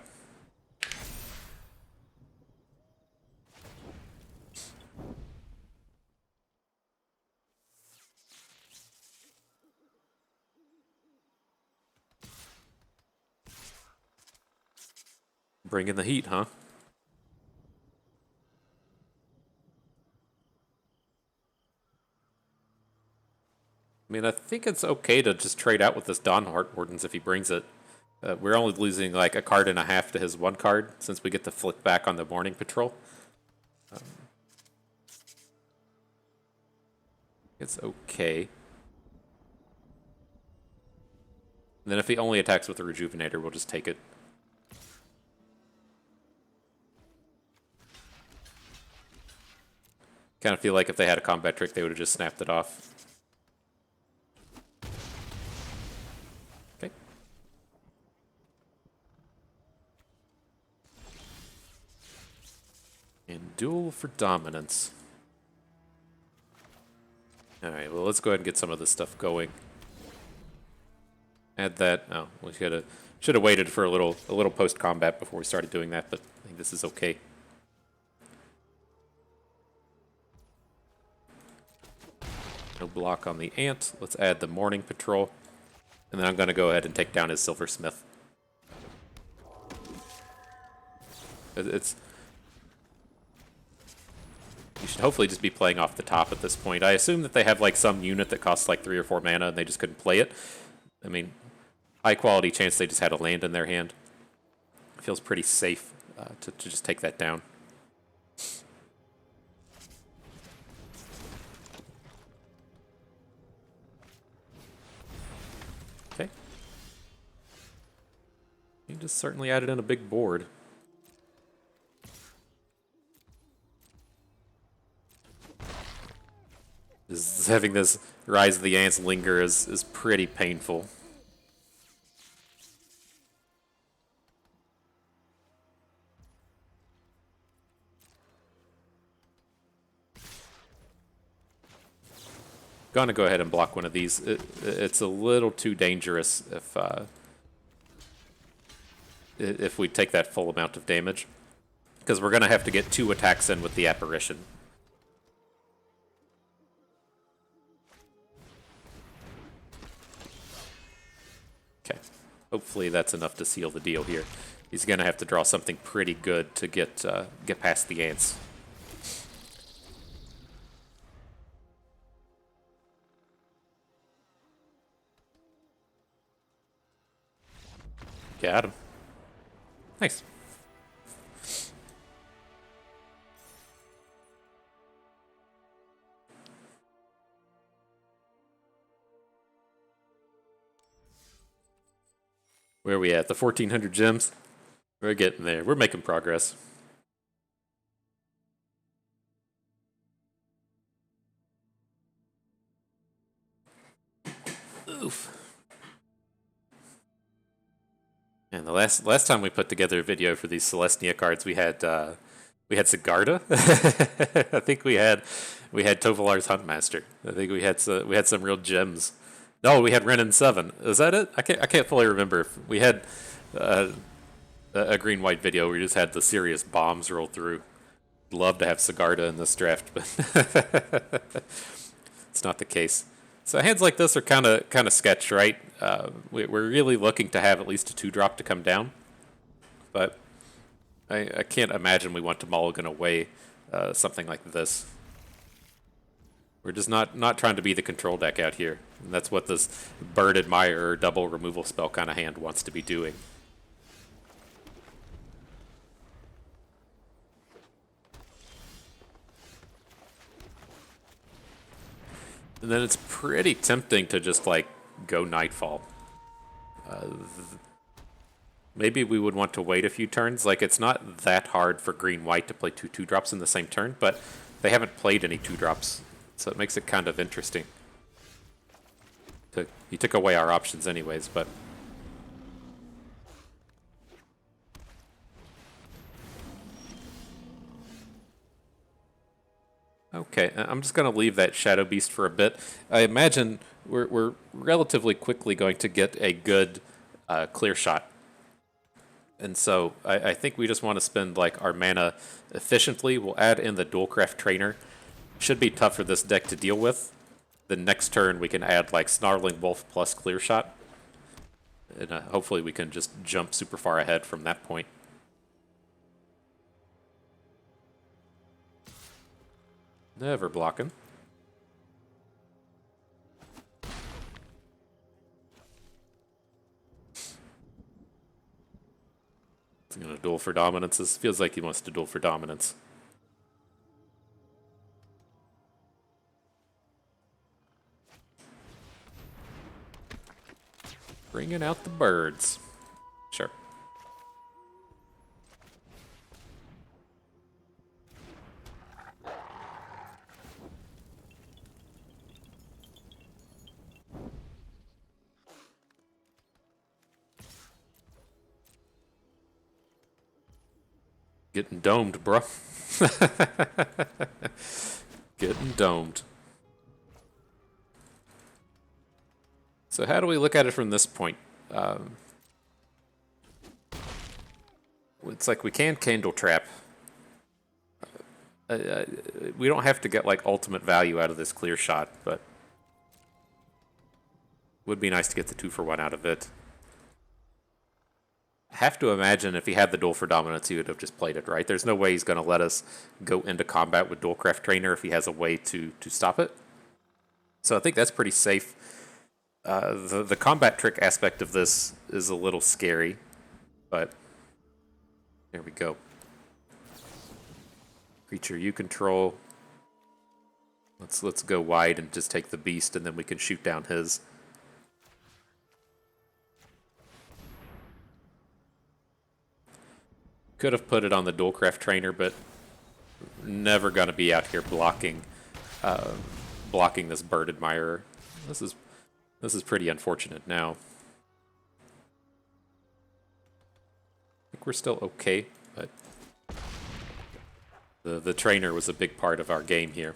Bring in the heat, huh? I mean, I think it's okay to just trade out with this Dawnheart Wardens if he brings it. We're only losing like a card and a half to his 1 card since we get to flick back on the Morning Patrol. It's okay. And then if he only attacks with the Rejuvenator, we'll just take it. Kind of feel like if they had a combat trick, they would have just snapped it off. Duel for dominance. Alright, well, let's go ahead and get some of this stuff going. Add that. Oh, we should have waited for a little post combat before we started doing that, but I think this is okay. No block on the ant. Let's add the morning patrol, and then I'm going to go ahead and take down his silversmith. It's you should hopefully just be playing off the top at this point. I assume that they have like some unit that costs like 3 or 4 mana and they just couldn't play it. I mean, high quality chance they just had a land in their hand. It feels pretty safe to just take that down. Okay. You just certainly added in a big board. Having this Rise of the Ants linger is pretty painful. Gonna go ahead and block one of these. It's a little too dangerous if we take that full amount of damage, because we're gonna have to get 2 attacks in with the apparition. Okay, hopefully that's enough to seal the deal here. He's gonna have to draw something pretty good to get past the ants. Got him. Nice. Where are we at? The 1400 gems? We're getting there. We're making progress. Oof. And the last time we put together a video for these Selesnya cards, we had Sigarda. I think we had Tovalar's Huntmaster. I think we had some real gems. No, we had Ren and 7. Is that it? I can't fully remember. We had a green-white video where we just had the serious bombs roll through. Love to have Sigarda in this draft, but it's not the case. So hands like this are kind of sketch, right? We're really looking to have at least a 2-drop to come down, but I can't imagine we want to mulligan away something like this. We're just not trying to be the control deck out here, and that's what this Bird Admirer double removal spell kind of hand wants to be doing. And then it's pretty tempting to just, like, go Nightfall. Maybe we would want to wait a few turns. Like, it's not that hard for green-white to play 2 2-drops in the same turn, but they haven't played any 2-drops, so it makes it kind of interesting. He took away our options anyways, but... Okay, I'm just going to leave that Shadow Beast for a bit. I imagine we're relatively quickly going to get a good clear shot. And so I think we just want to spend like our mana efficiently. We'll add in the Duelcraft Trainer. Should be tough for this deck to deal with. The next turn we can add like Snarling Wolf plus clear shot. And hopefully we can just jump super far ahead from that point. Never blocking. He's gonna duel for dominance. This feels like he wants to duel for dominance. Bringing out the birds. Sure. Getting domed, bruh. Getting domed. So how do we look at it from this point? It's like we can Candle Trap. We don't have to get like ultimate value out of this clear shot, but would be nice to get the 2-for-1 out of it. I have to imagine if he had the Duel for Dominance, he would have just played it, right? There's no way he's going to let us go into combat with Duelcraft Trainer if he has a way to stop it. So I think that's pretty safe. The combat trick aspect of this is a little scary, but there we go. Creature you control. Let's go wide and just take the beast, and then we can shoot down his. Could have put it on the Duelcraft Trainer, but never gonna be out here blocking this Bird Admirer. This is pretty unfortunate now. I think we're still okay, but the trainer was a big part of our game here.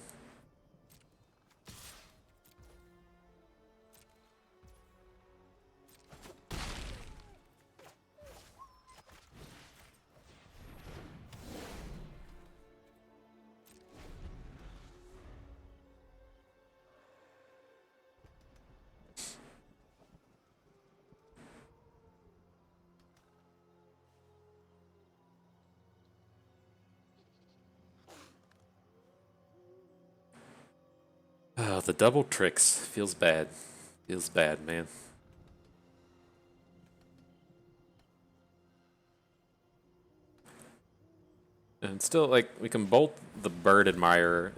Oh, the double tricks. Feels bad. Feels bad, man. And still, like, we can bolt the Bird Admirer.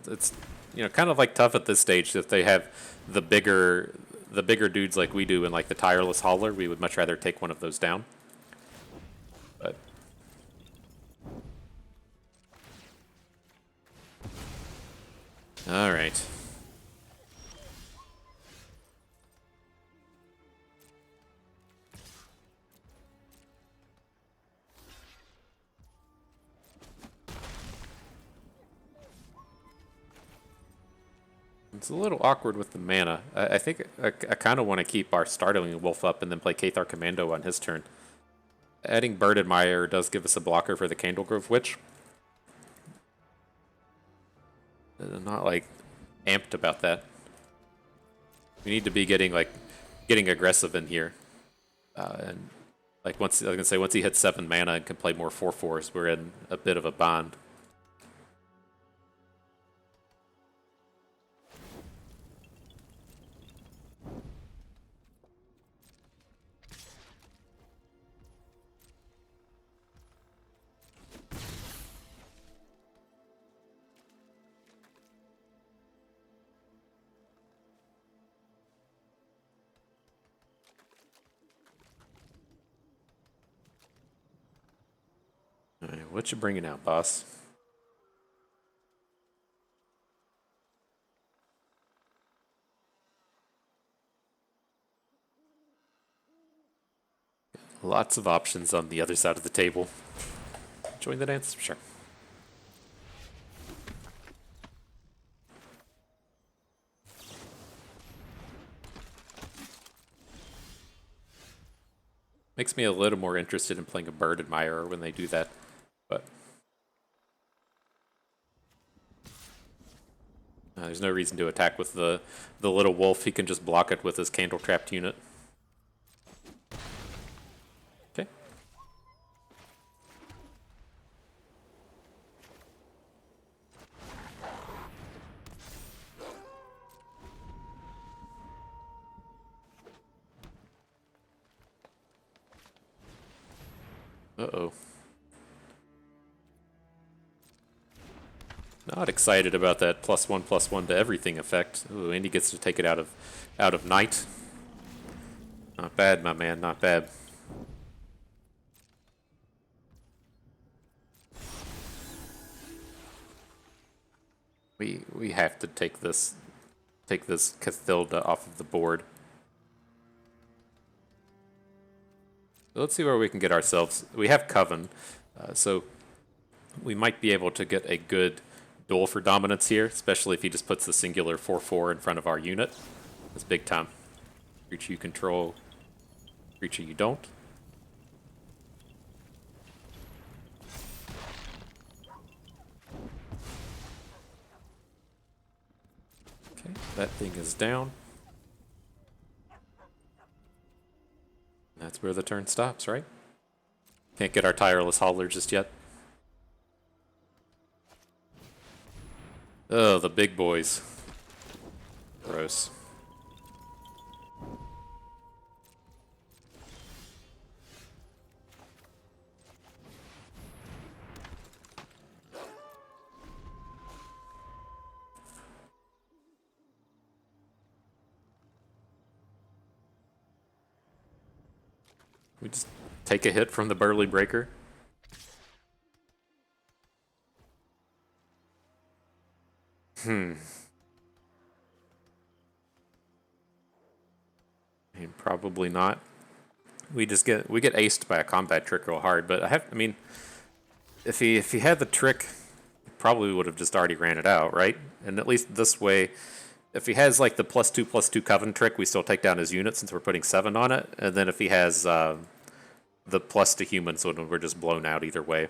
It's, you know, kind of like tough at this stage if they have the bigger dudes like we do in like the Tireless Hauler. We would much rather take one of those down. But all right. It's a little awkward with the mana. I think I kind of want to keep our Startling Wolf up and then play Cathar Commando on his turn. Adding Bird Admirer does give us a blocker for the Candlegrove Witch. I'm not like amped about that. We need to be getting aggressive in here, and like once he hits 7 mana and can play more 4/4s, we're in a bit of a bond. All right, what you bringing out, boss? Lots of options on the other side of the table. Join the dance? Sure. Makes me a little more interested in playing a Bird Admirer when they do that, but there's no reason to attack with the little wolf. He can just block it with his Candle Trapped unit. Okay. Uh-oh. Not excited about that +1/+1 to everything effect. Ooh, and he gets to take it out of night. Not bad, my man, not bad. We have to take this Cathilda off of the board. Let's see where we can get ourselves. We have Coven, so We might be able to get a good duel for dominance here, especially if he just puts the singular 4/4 in front of our unit. That's big time. Creature you control, creature you don't. Okay, that thing is down. That's where the turn stops, right? Can't get our tireless hauler just yet. Oh, the big boys. Gross. We just take a hit from the Burly Breaker. Probably not. We get aced by a combat trick real hard, but I mean, if he had the trick, he probably would have just already ran it out, right? And at least this way, if he has like the +2/+2 Coven trick, we still take down his unit since we're putting 7 on it. And then if he has the plus to humans, so we're just blown out either way.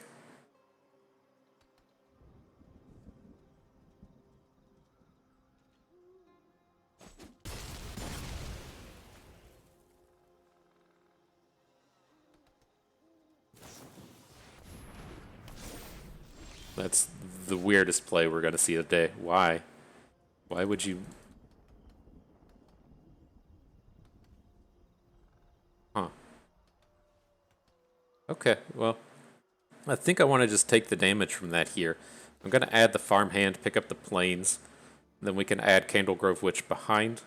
That's the weirdest play we're going to see today. Why? Why would you... Huh. Okay, well, I think I want to just take the damage from that here. I'm going to add the farmhand, pick up the plains, and then we can add Candlegrove Witch behind.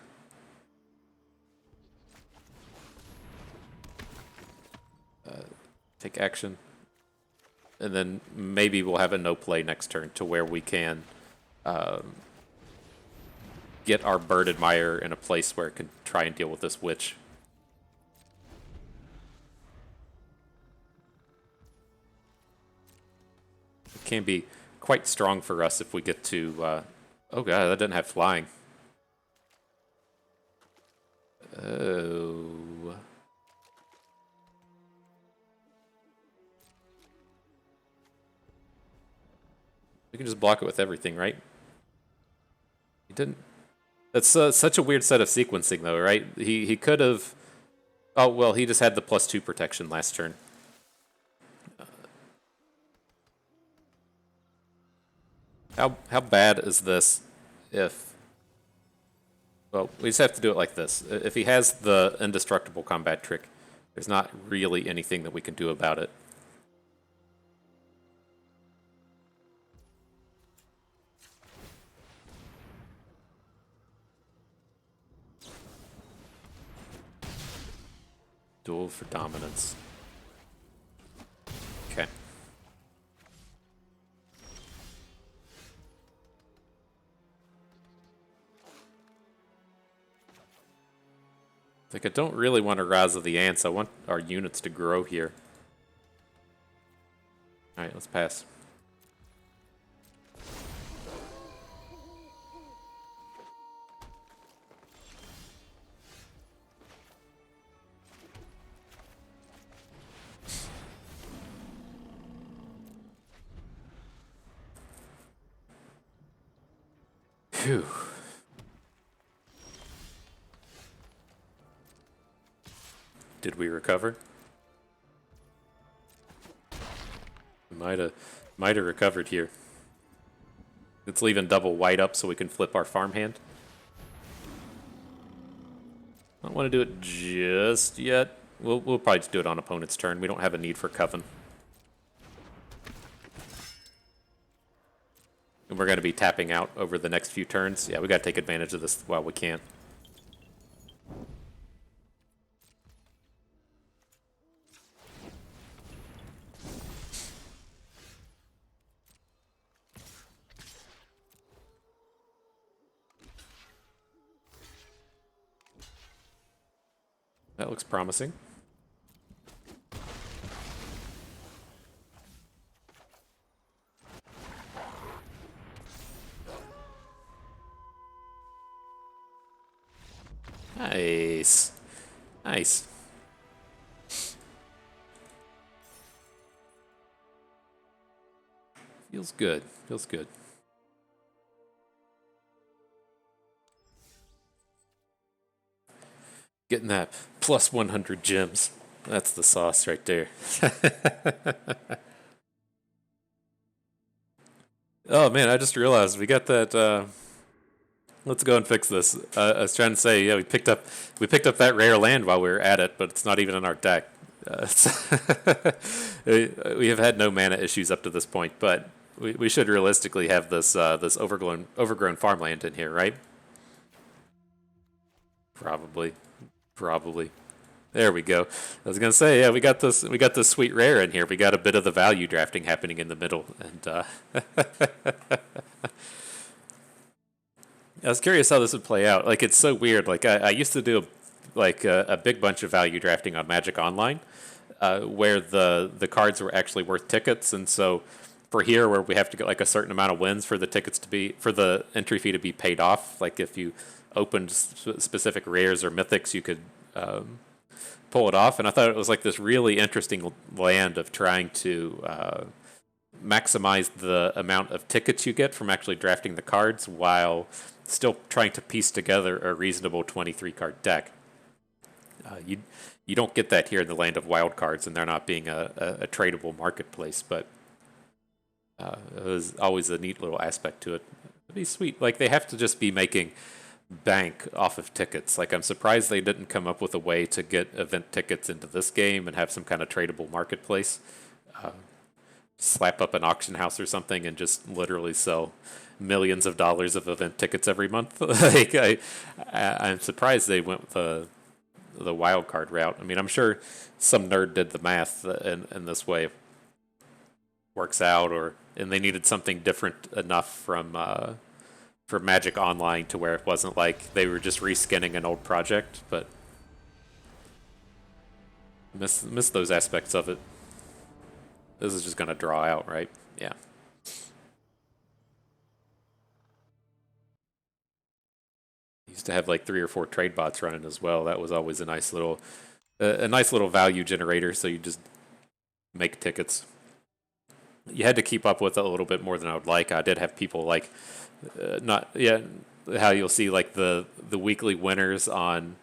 Take action. And then maybe we'll have a no play next turn to where we can get our Birded Mire in a place where it can try and deal with this witch. It can be quite strong for us if we get to... oh god, that didn't have flying. Oh... We can just block it with everything, right? He didn't... That's such a weird set of sequencing, though, right? He could have... Oh, well, he just had the +2 protection last turn. How bad is this if... Well, we just have to do it like this. If he has the indestructible combat trick, there's not really anything that we can do about it. Duel for dominance. Okay. Like, I don't really want to Rise of the Ants. I want our units to grow here. Alright, let's pass. Phew. Did we recover? Might have recovered here. Let's leave in double white up so we can flip our farmhand. I don't want to do it just yet. We'll probably just do it on opponent's turn. We don't have a need for Coven. And we're going to be tapping out over the next few turns. Yeah, we got to take advantage of this while we can. That looks promising. Nice. Nice. Feels good. Feels good. Getting that plus 100 gems. That's the sauce right there. Oh man, I just realized we got that. Let's go and fix this. I was trying to say, yeah, we picked up that rare land while we were at it, but it's not even in our deck. We have had no mana issues up to this point, but we should realistically have this overgrown farmland in here, right? Probably, probably. There we go. I was gonna say, yeah, we got this sweet rare in here. We got a bit of the value drafting happening in the middle, and I was curious how this would play out. Like, it's so weird. Like, I used to do a big bunch of value drafting on Magic Online, where the cards were actually worth tickets, and so for here, where we have to get like a certain amount of wins for the tickets to be for the entry fee to be paid off. Like, if you opened specific rares or mythics, you could pull it off. And I thought it was like this really interesting land of trying to maximize the amount of tickets you get from actually drafting the cards while still trying to piece together a reasonable 23 card deck. You don't get that here in the land of wild cards, and there not being a tradable marketplace. But it was always a neat little aspect to it. It'd be sweet. Like, they have to just be making bank off of tickets. Like, I'm surprised they didn't come up with a way to get event tickets into this game and have some kind of tradable marketplace. Slap up an auction house or something and just literally sell millions of dollars of event tickets every month. Like, I'm surprised they went with the wild card route. I mean, I'm sure some nerd did the math in this way. Works out, and they needed something different enough for Magic Online to where it wasn't like they were just reskinning an old project, but miss those aspects of it. This is just gonna draw out, right? Yeah. Used to have like 3 or 4 trade bots running as well. That was always a nice little value generator. So you just make tickets. You had to keep up with it a little bit more than I would like. I did have people like not yeah how you'll see like the weekly winners on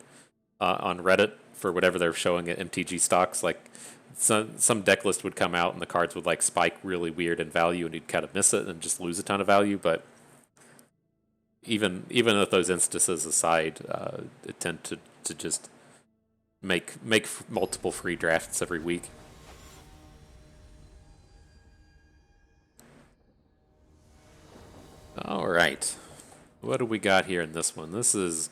Reddit for whatever they're showing at MTG stocks. Like, some deck list would come out and the cards would like spike really weird in value, and you'd kind of miss it and just lose a ton of value. But even with those instances aside, it tend to just make multiple free drafts every week. All right, what do we got here in this one? This is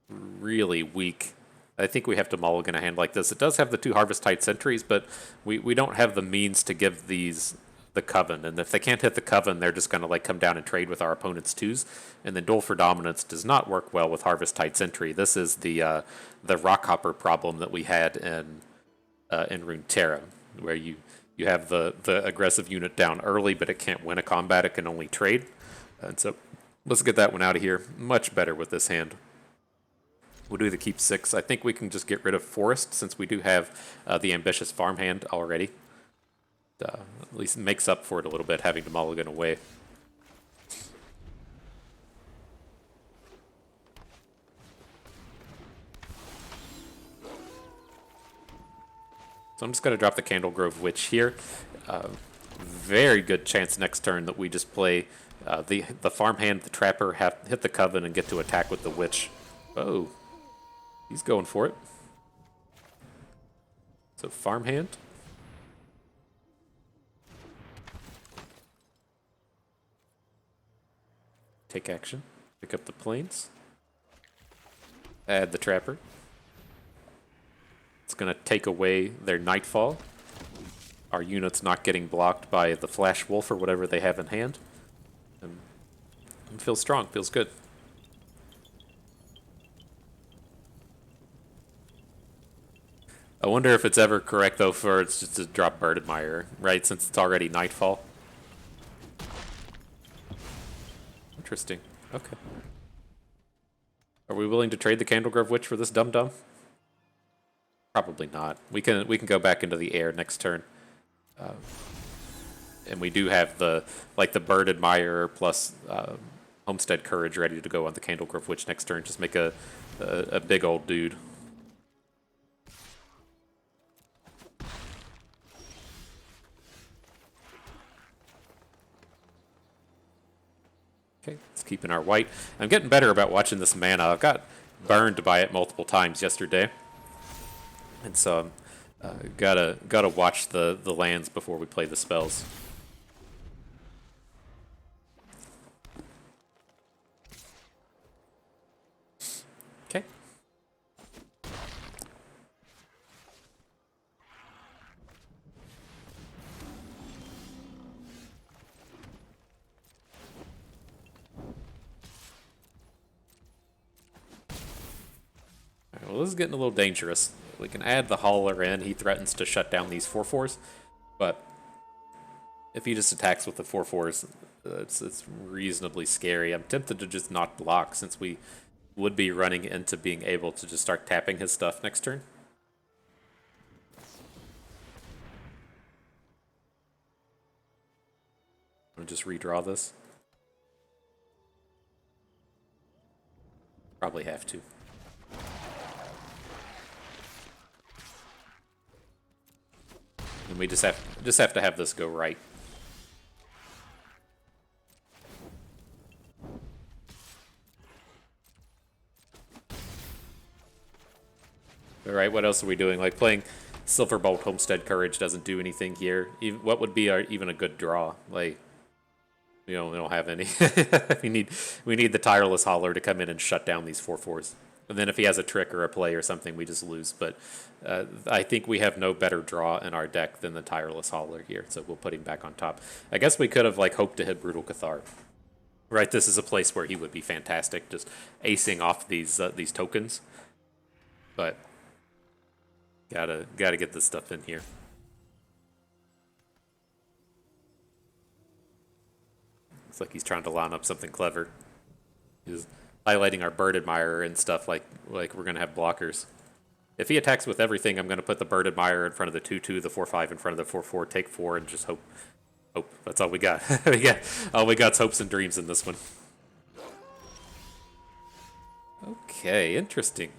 really weak. I think we have to mulligan a hand like this. It does have the 2 Harvest Tide Sentries, but we don't have the means to give these the Coven. And if they can't hit the Coven, they're just going to like come down and trade with our opponent's 2s. And then Duel for Dominance does not work well with Harvest Tide Sentry. This is the Rockhopper problem that we had in Runeterra, where you have the aggressive unit down early, but it can't win a combat. It can only trade. And so let's get that one out of here. Much better with this hand. We'll do the keep 6. I think we can just get rid of Forest since we do have the ambitious farmhand already. At least makes up for it a little bit having to mulligan away. So I'm just going to drop the Candle Grove Witch here. Very good chance next turn that we just play the farmhand, the trapper, hit the Coven, and get to attack with the Witch. Oh. He's going for it. So farmhand. Take action. Pick up the plains. Add the trapper. It's going to take away their Nightfall. Our unit's not getting blocked by the Flash Wolf or whatever they have in hand. And feels strong. Feels good. I wonder if it's ever correct, though, for it's just to drop Bird Admirer, right? Since it's already Nightfall. Interesting. Okay. Are we willing to trade the Candlegrove Witch for this dum-dum? Probably not. We can go back into the air next turn. And we do have the Bird Admirer plus Homestead Courage ready to go on the Candlegrove Witch next turn. Just make a big old dude. Okay, it's keeping our white. I'm getting better about watching this mana. I've got burned by it multiple times yesterday, and so I'm gotta watch the lands before we play the spells. Okay. Well, this is getting a little dangerous. We can add the Hauler in. He threatens to shut down these 4/4s, but if he just attacks with the 4/4s, it's reasonably scary. I'm tempted to just not block since we would be running into being able to just start tapping his stuff next turn. I'm gonna just redraw this. Probably have to. And we just have to have this go right. All right, what else are we doing? Like playing Silverbolt Homestead Courage doesn't do anything here. Even, what would be even a good draw? Like we don't have any. we need the Tireless Hauler to come in and shut down these 4/4s. And then if he has a trick or a play or something, we just lose. But I think we have no better draw in our deck than the Tireless Hauler here, so we'll put him back on top. I guess we could have like hoped to hit Brutal Cathar. Right, this is a place where he would be fantastic, just acing off these tokens. But gotta get this stuff in here. Looks like he's trying to line up something clever. He's highlighting our Bird Admirer and stuff like we're gonna have blockers. If he attacks with everything, I'm gonna put the Bird Admirer in front of the 2/2, the 4/5 in front of the 4/4, take 4, and just hope. Hope. That's all we got. All we got's hopes and dreams in this one. Okay, interesting.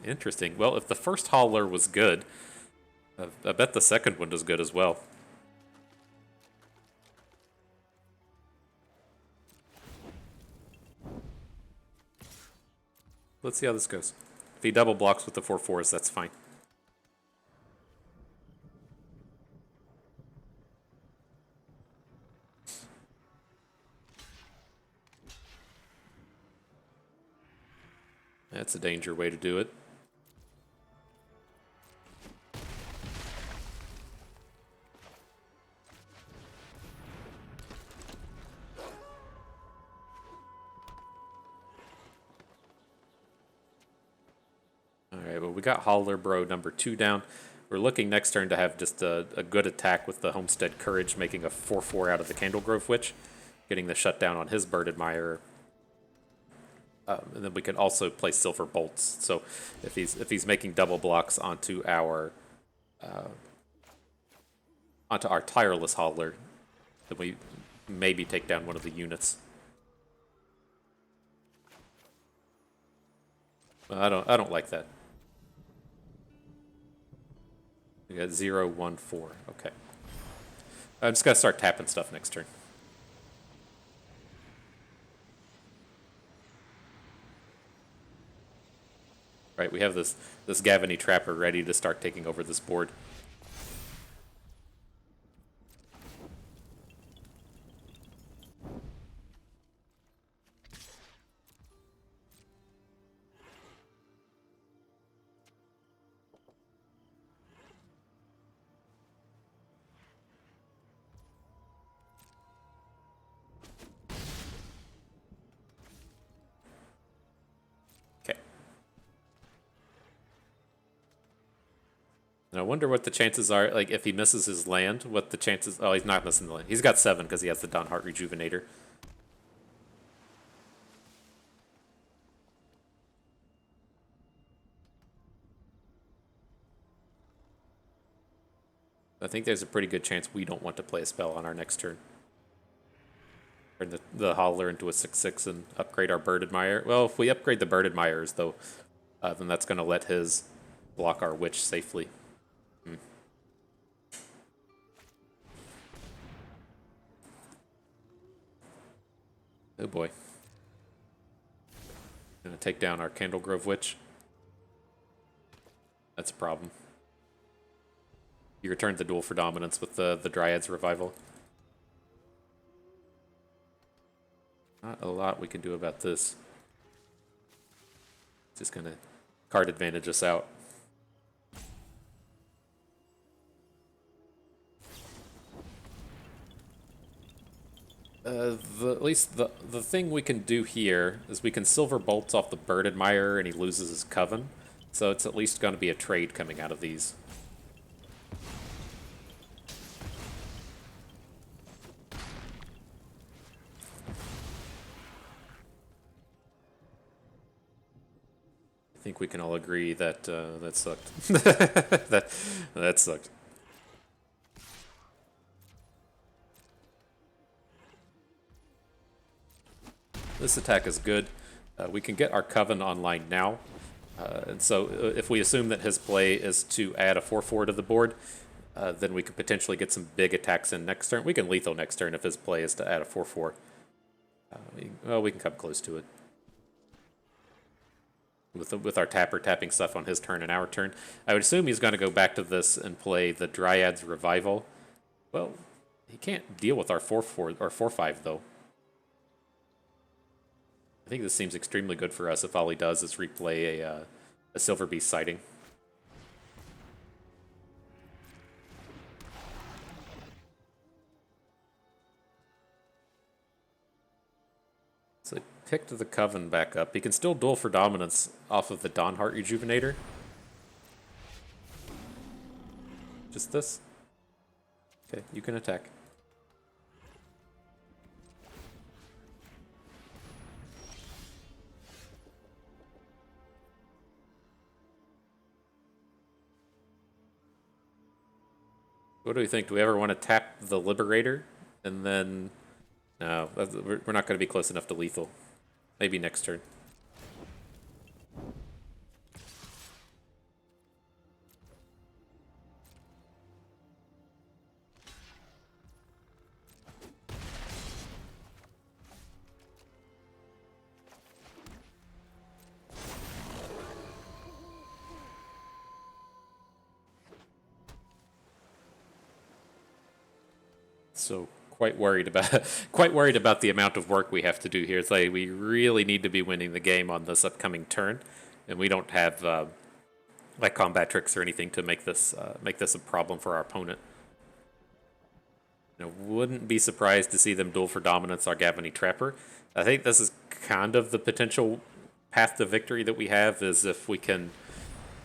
Well, if the first Hauler was good, I bet the second one is good as well. Let's see how this goes. If he double blocks with the 4/4s, that's fine. That's a danger way to do it. Alright, well we got Hauler Bro number 2 down. We're looking next turn to have just a good attack with the Homestead Courage, making a 4/4 out of the Candlegrove Witch, getting the shutdown on his Bird Admirer. And then we can also play Silver Bolts. So if he's making double blocks onto our Tireless Hauler, then we maybe take down one of the units. I don't like that. We got 0, 1, 4. Okay. I'm just gonna start tapping stuff next turn. Right, we have this Gavany Trapper ready to start taking over this board. And I wonder what the chances are, like, if he misses his land, what the chances... Oh, he's not missing the land. He's got 7 because he has the Dawnheart Rejuvenator. I think there's a pretty good chance we don't want to play a spell on our next turn. Turn the Holler into a 6/6 and upgrade our Birded Mire. Well, if we upgrade the Birded Mires, though, then that's going to let his block our Witch safely. Oh boy. Gonna take down our Candlegrove Witch. That's a problem. You returned the Duel for Dominance with the Dryad's Revival. Not a lot we can do about this. Just gonna card advantage us out. At least the thing we can do here is we can Silver Bolts off the Bird Admirer and he loses his Coven. So it's at least going to be a trade coming out of these. I think we can all agree that that sucked. that sucked. This attack is good. We can get our Coven online now. And so if we assume that his play is to add a 4/4 to the board, then we could potentially get some big attacks in next turn. We can lethal next turn if his play is to add a 4/4. Well, we can come close to it. With our tapper tapping stuff on his turn and our turn. I would assume he's going to go back to this and play the Dryad's Revival. Well, he can't deal with our 4/4 or 4/5 though. I think this seems extremely good for us if all he does is replay a Silver Beast sighting. So I picked the Coven back up. He can still duel for dominance off of the Dawnheart Rejuvenator. Just this? Okay, you can attack. What do we think? Do we ever want to tap the Liberator? And then... No, we're not going to be close enough to lethal. Maybe next turn. So quite worried about the amount of work we have to do here. It's like we really need to be winning the game on this upcoming turn, and we don't have like combat tricks or anything to make this a problem for our opponent. Wouldn't be surprised to see them duel for dominance our Gavany Trapper. I think this is kind of the potential path to victory that we have, is if we can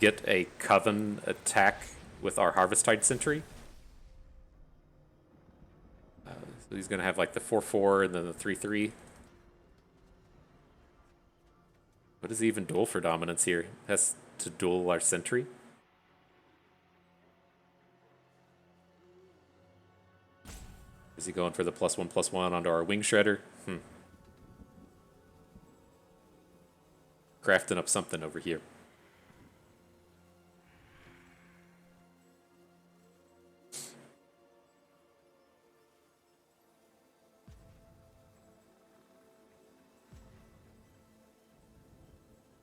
get a Coven attack with our Harvesttide Sentry. So he's going to have like the 4/4 and then the 3/3. What does he even duel for dominance here? Has to duel our Sentry. Is he going for the +1/+1 onto our Wing Shredder? Crafting up something over here.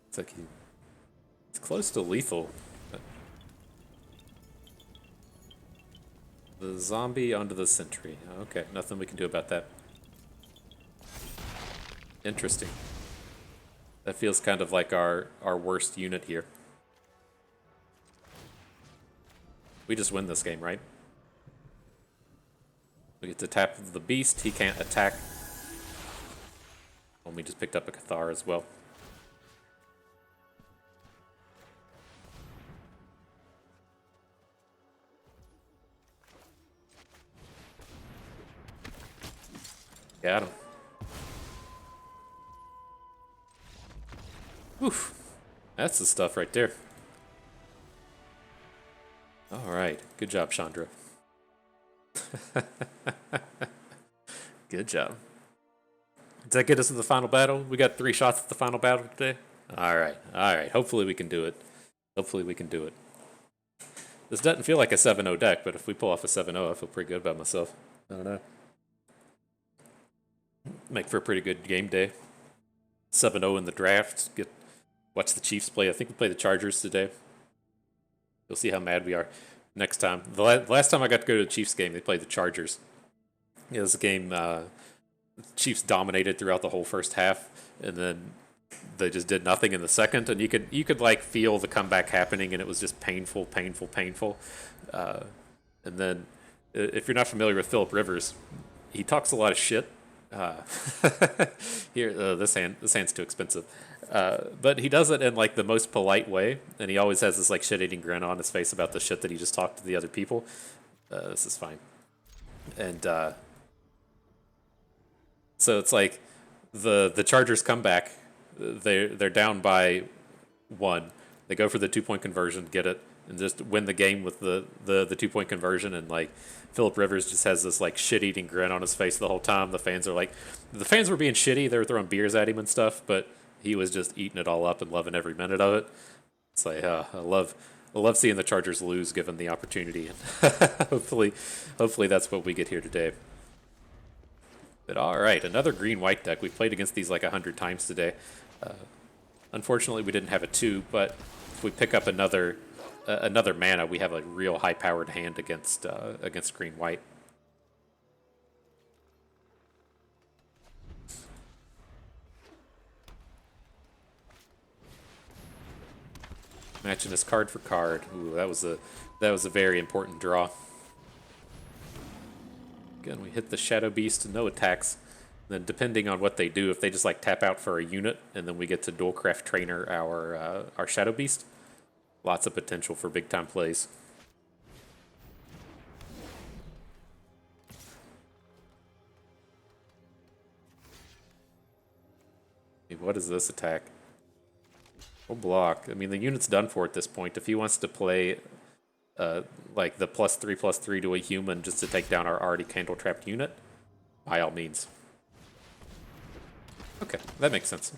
It's like it's close to lethal. The zombie onto the Sentry. Okay, nothing we can do about that. Interesting. That feels kind of like our worst unit here. We just win this game, right? We get to tap the beast. He can't attack. And we just picked up a Cathar as well. Got him. Oof. That's the stuff right there. Alright. Good job, Chandra. Good job. Does that get us to the final battle? We got 3 shots at the final battle today? Alright, alright. Hopefully we can do it. Hopefully we can do it. This doesn't feel like a 7-0 deck, but if we pull off a 7-0, I feel pretty good about myself. I don't know. Make for a pretty good game day. 7-0 in the draft. Watch the Chiefs play. I think we play the Chargers today. You'll see how mad we are next time. The last time I got to go to the Chiefs game, they played the Chargers. It was a game Chiefs dominated throughout the whole first half, and then they just did nothing in the second, and you could like feel the comeback happening, and it was just painful. And then, if you're not familiar with Phillip Rivers, he talks a lot of shit. Here, this hand's too expensive. But he does it in like the most polite way, and he always has this like shit-eating grin on his face about the shit that he just talked to the other people. This is fine, and so it's like the Chargers come back. They're down by 1. They go for the 2-point conversion, get it, and just win the game with the 2-point conversion. And like Phillip Rivers just has this like shit-eating grin on his face the whole time. The fans were being shitty. They were throwing beers at him and stuff, but he was just eating it all up and loving every minute of it. It's like I love seeing the Chargers lose given the opportunity. And hopefully that's what we get here today. But all right, another green-white deck. We've played against these like 100 times today. Unfortunately, we didn't have a 2, but if we pick up another mana, we have a real high-powered hand against green-white. Matching this card for card. Ooh, that was a very important draw. Again, we hit the Shadow Beast, no attacks. Then depending on what they do, if they just like tap out for a unit, and then we get to Duelcraft Trainer our Shadow Beast, lots of potential for big time plays. What is this attack? We'll block. I mean, the unit's done for at this point. If he wants to play like the +3/+3 to a human just to take down our already candle trapped unit, by all means. Okay, that makes sense.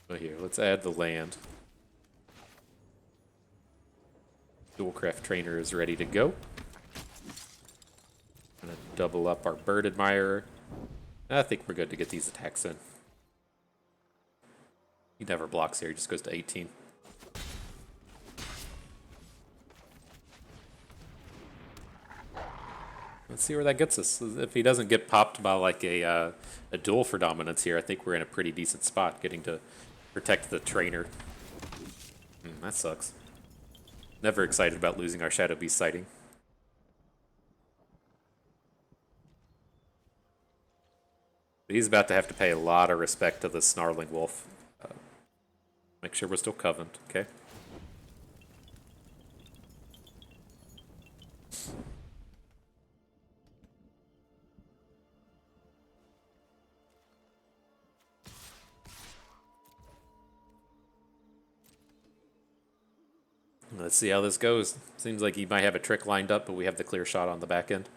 So here, let's add the land. Duelcraft Trainer is ready to go. Gonna double up our Bird Admirer. I think we're good to get these attacks in. He never blocks here, he just goes to 18. Let's see where that gets us. If he doesn't get popped by like a duel for dominance here, I think we're in a pretty decent spot getting to protect the trainer. That sucks. Never excited about losing our Shadow Beast sighting. He's about to have to pay a lot of respect to the Snarling Wolf. Make sure we're still Covened, okay? Let's see how this goes. Seems like he might have a trick lined up, but we have the clear shot on the back end.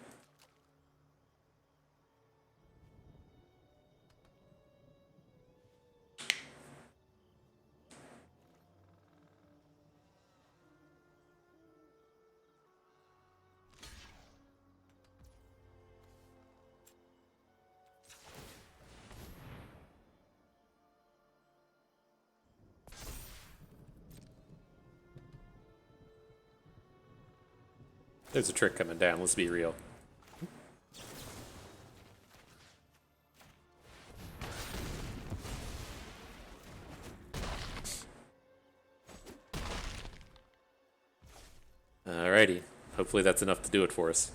There's a trick coming down, let's be real. Alrighty, hopefully that's enough to do it for us.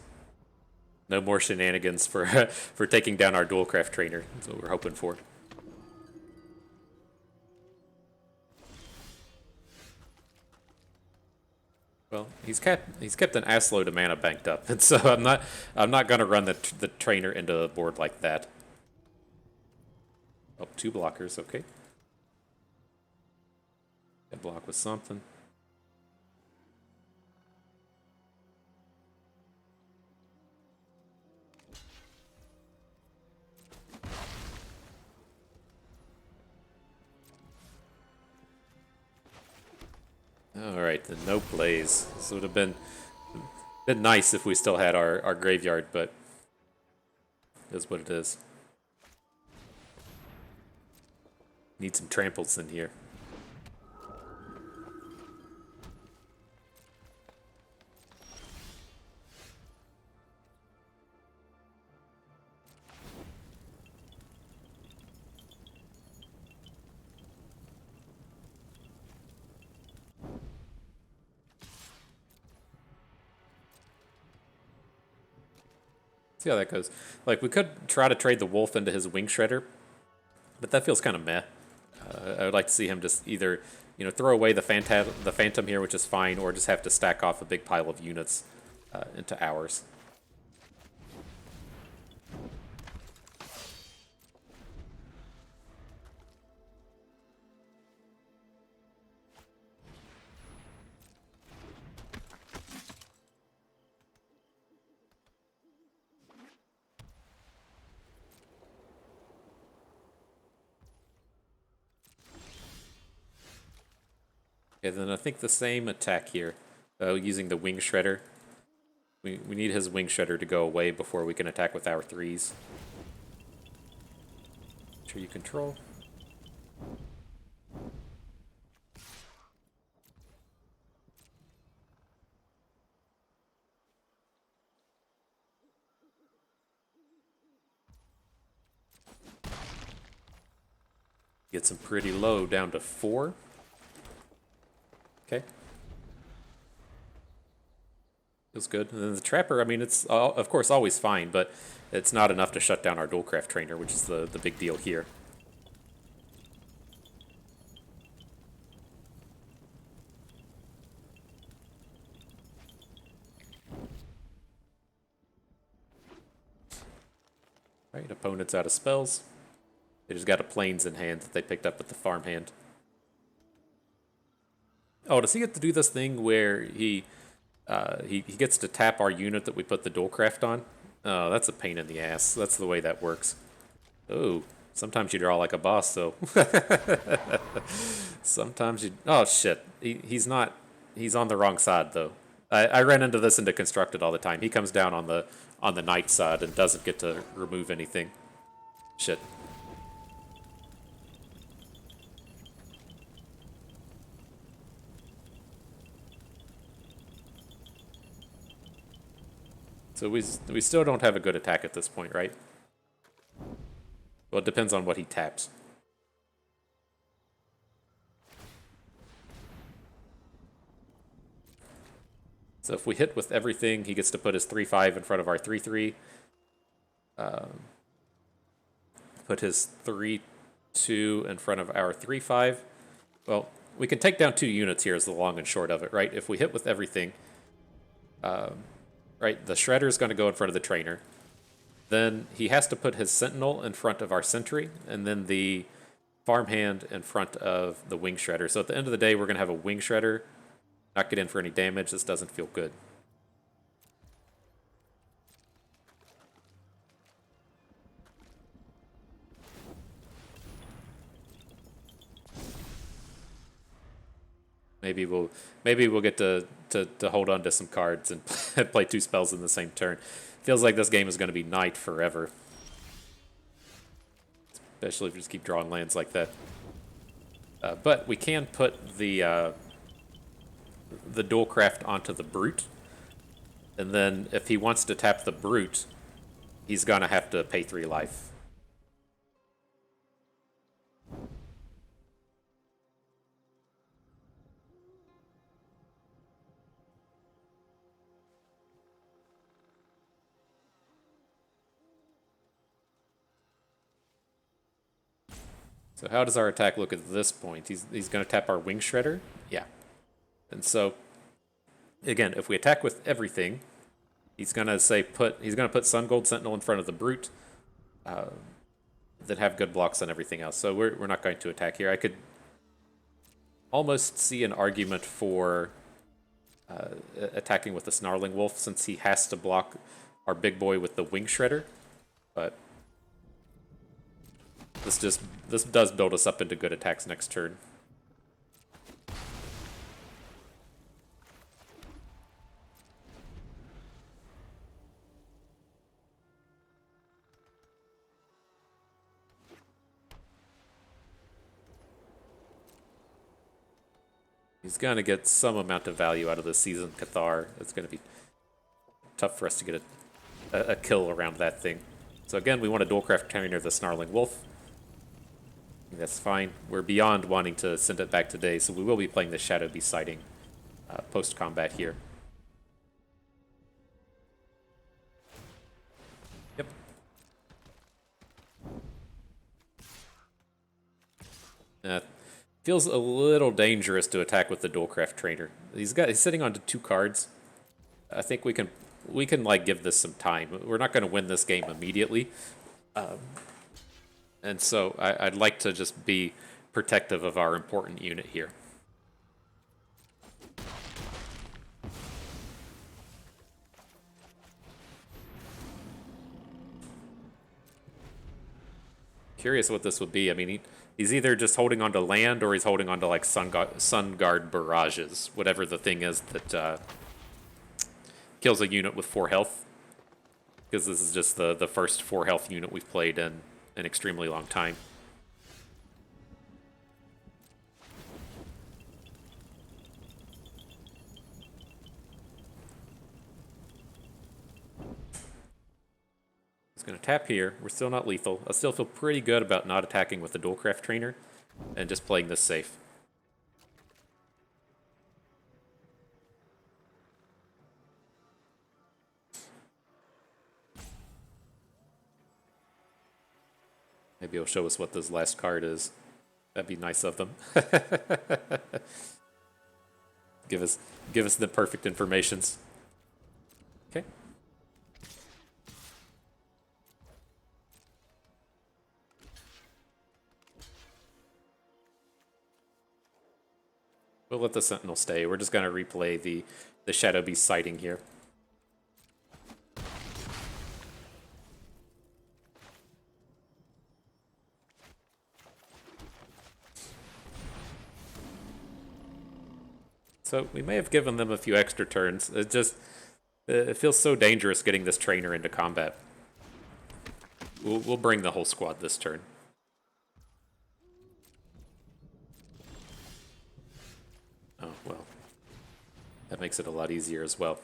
No more shenanigans for for taking down our Duelcraft Trainer. That's what we're hoping for. Well, he's kept an assload of mana banked up, and so I'm not gonna run the trainer into the board like that. Oh, 2 blockers, okay. That block with something. Alright, the no plays. This would have been nice if we still had our graveyard, but it is what it is. Need some tramples in here. See how that goes. Like, we could try to trade the wolf into his wing shredder, but that feels kind of meh. I would like to see him just either, throw away the phantom here, which is fine, or just have to stack off a big pile of units into ours. Okay, then I think the same attack here, using the wing shredder. We need his wing shredder to go away before we can attack with our 3s. Make sure you control. Gets him pretty low, down to 4. Okay. Feels good. And then the Trapper, I mean, it's of course always fine, but it's not enough to shut down our Duelcraft Trainer, which is the big deal here. Right, opponent's out of spells. They just got a Plains in hand that they picked up with the farm hand. Oh, does he get to do this thing where he gets to tap our unit that we put the Duelcraft on? Oh, that's a pain in the ass. That's the way that works. Oh, sometimes you draw like a boss, though. Sometimes you... Oh, shit. He's not... He's on the wrong side, though. I ran into this into Constructed all the time. He comes down on the knight side and doesn't get to remove anything. Shit. So we still don't have a good attack at this point, right? Well, it depends on what he taps. So if we hit with everything, he gets to put his 3/5 in front of our 3/3. Put his 3/2 in front of our 3/5. Well, we can take down 2 units here is the long and short of it, right? If we hit with everything... right, the Shredder is going to go in front of the Trainer. Then he has to put his Sentinel in front of our Sentry, and then the Farmhand in front of the Wing Shredder. So at the end of the day, we're going to have a Wing Shredder, not get in for any damage. This doesn't feel good. Maybe we'll get to hold on to some cards and play 2 spells in the same turn. Feels like this game is going to be Knight forever. Especially if we just keep drawing lands like that. But we can put the Duelcraft onto the Brute. And then if he wants to tap the Brute, he's going to have to pay 3 life. So how does our attack look at this point? He's going to tap our Wing Shredder? Yeah. And so, again, if we attack with everything, he's going to put Sun Gold Sentinel in front of the Brute. that have good blocks on everything else. So we're not going to attack here. I could almost see an argument for attacking with the Snarling Wolf since he has to block our big boy with the Wing Shredder. But this does build us up into good attacks next turn. He's going to get some amount of value out of the Seasoned Cathar. It's going to be tough for us to get a kill around that thing. So again, we want a Dualcraft Trainer the Snarling Wolf. That's fine. We're beyond wanting to send it back today, so we will be playing the Shadow Beast sighting post-combat here. Yep. Feels a little dangerous to attack with the Dualcraft Trainer. He's sitting on 2 cards. I think we can like give this some time. We're not going to win this game immediately, and so I'd like to just be protective of our important unit here. Curious what this would be. I mean, he's either just holding on to land or he's holding on to like Sun Guard barrages, whatever the thing is that kills a unit with 4 health. Because this is just the first 4 health unit we've played in an extremely long time. Going to tap here. We're still not lethal. I still feel pretty good about not attacking with the Dualcraft Trainer and just playing this safe. Maybe he'll show us what this last card is. That'd be nice of them. Give us the perfect informations. Okay. We'll let the Sentinel stay. We're just going to replay the Shadow Beast sighting here. So we may have given them a few extra turns. It feels so dangerous getting this trainer into combat. We'll bring the whole squad this turn. Oh, well. That makes it a lot easier as well.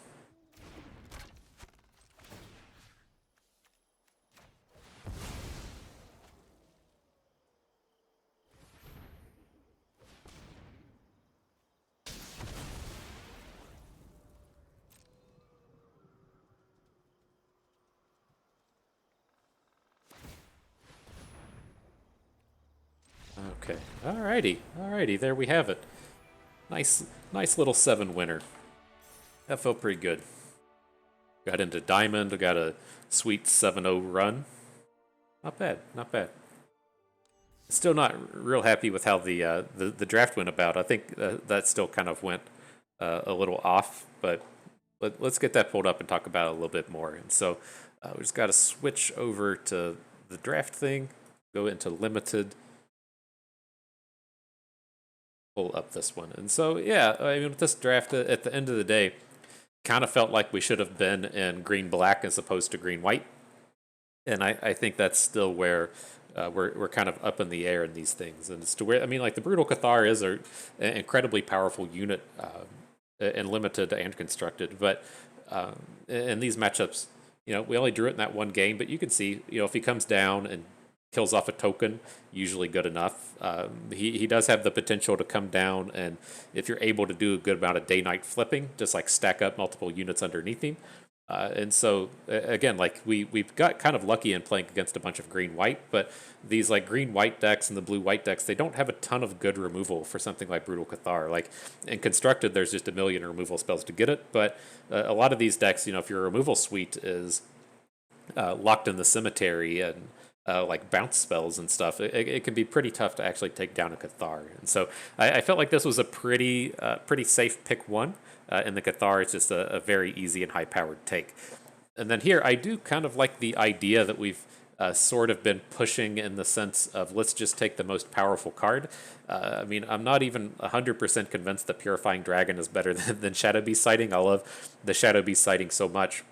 Okay, alrighty, there we have it. Nice little 7 winner. That felt pretty good. Got into Diamond, got a sweet 7-0 run. Not bad. Still not real happy with how the draft went about. I think that still kind of went a little off, but let's get that pulled up and talk about it a little bit more. And so we just got to switch over to the draft thing, go into limited, pull up this one. And so, yeah, I mean, with this draft, at the end of the day, kind of felt like we should have been in green-black as opposed to green-white. And I think that's still where we're kind of up in the air in these things. And it's to where, I mean, like the Brutal Cathar is an incredibly powerful unit and limited and constructed. But in these matchups, you know, we only drew it in that one game, but you can see, you know, if he comes down and kills off a token, usually good enough. He does have the potential to come down, and if you're able to do a good amount of day-night flipping, just like stack up multiple units underneath him. And so, again, like we've got kind of lucky in playing against a bunch of green-white, but these like green-white decks and the blue-white decks, they don't have a ton of good removal for something like Brutal Cathar. Like, in Constructed, there's just a million removal spells to get it, but a lot of these decks, you know, if your removal suite is Locked in the Cemetery and like bounce spells and stuff, it can be pretty tough to actually take down a Cathar. And so I felt like this was a pretty safe pick one. And the Cathar is just a very easy and high powered take. And then here, I do kind of like the idea that we've sort of been pushing in the sense of let's just take the most powerful card. I mean, I'm not even 100% convinced that Purifying Dragon is better than Shadow Beast Sighting. I love the Shadow Beast Sighting so much.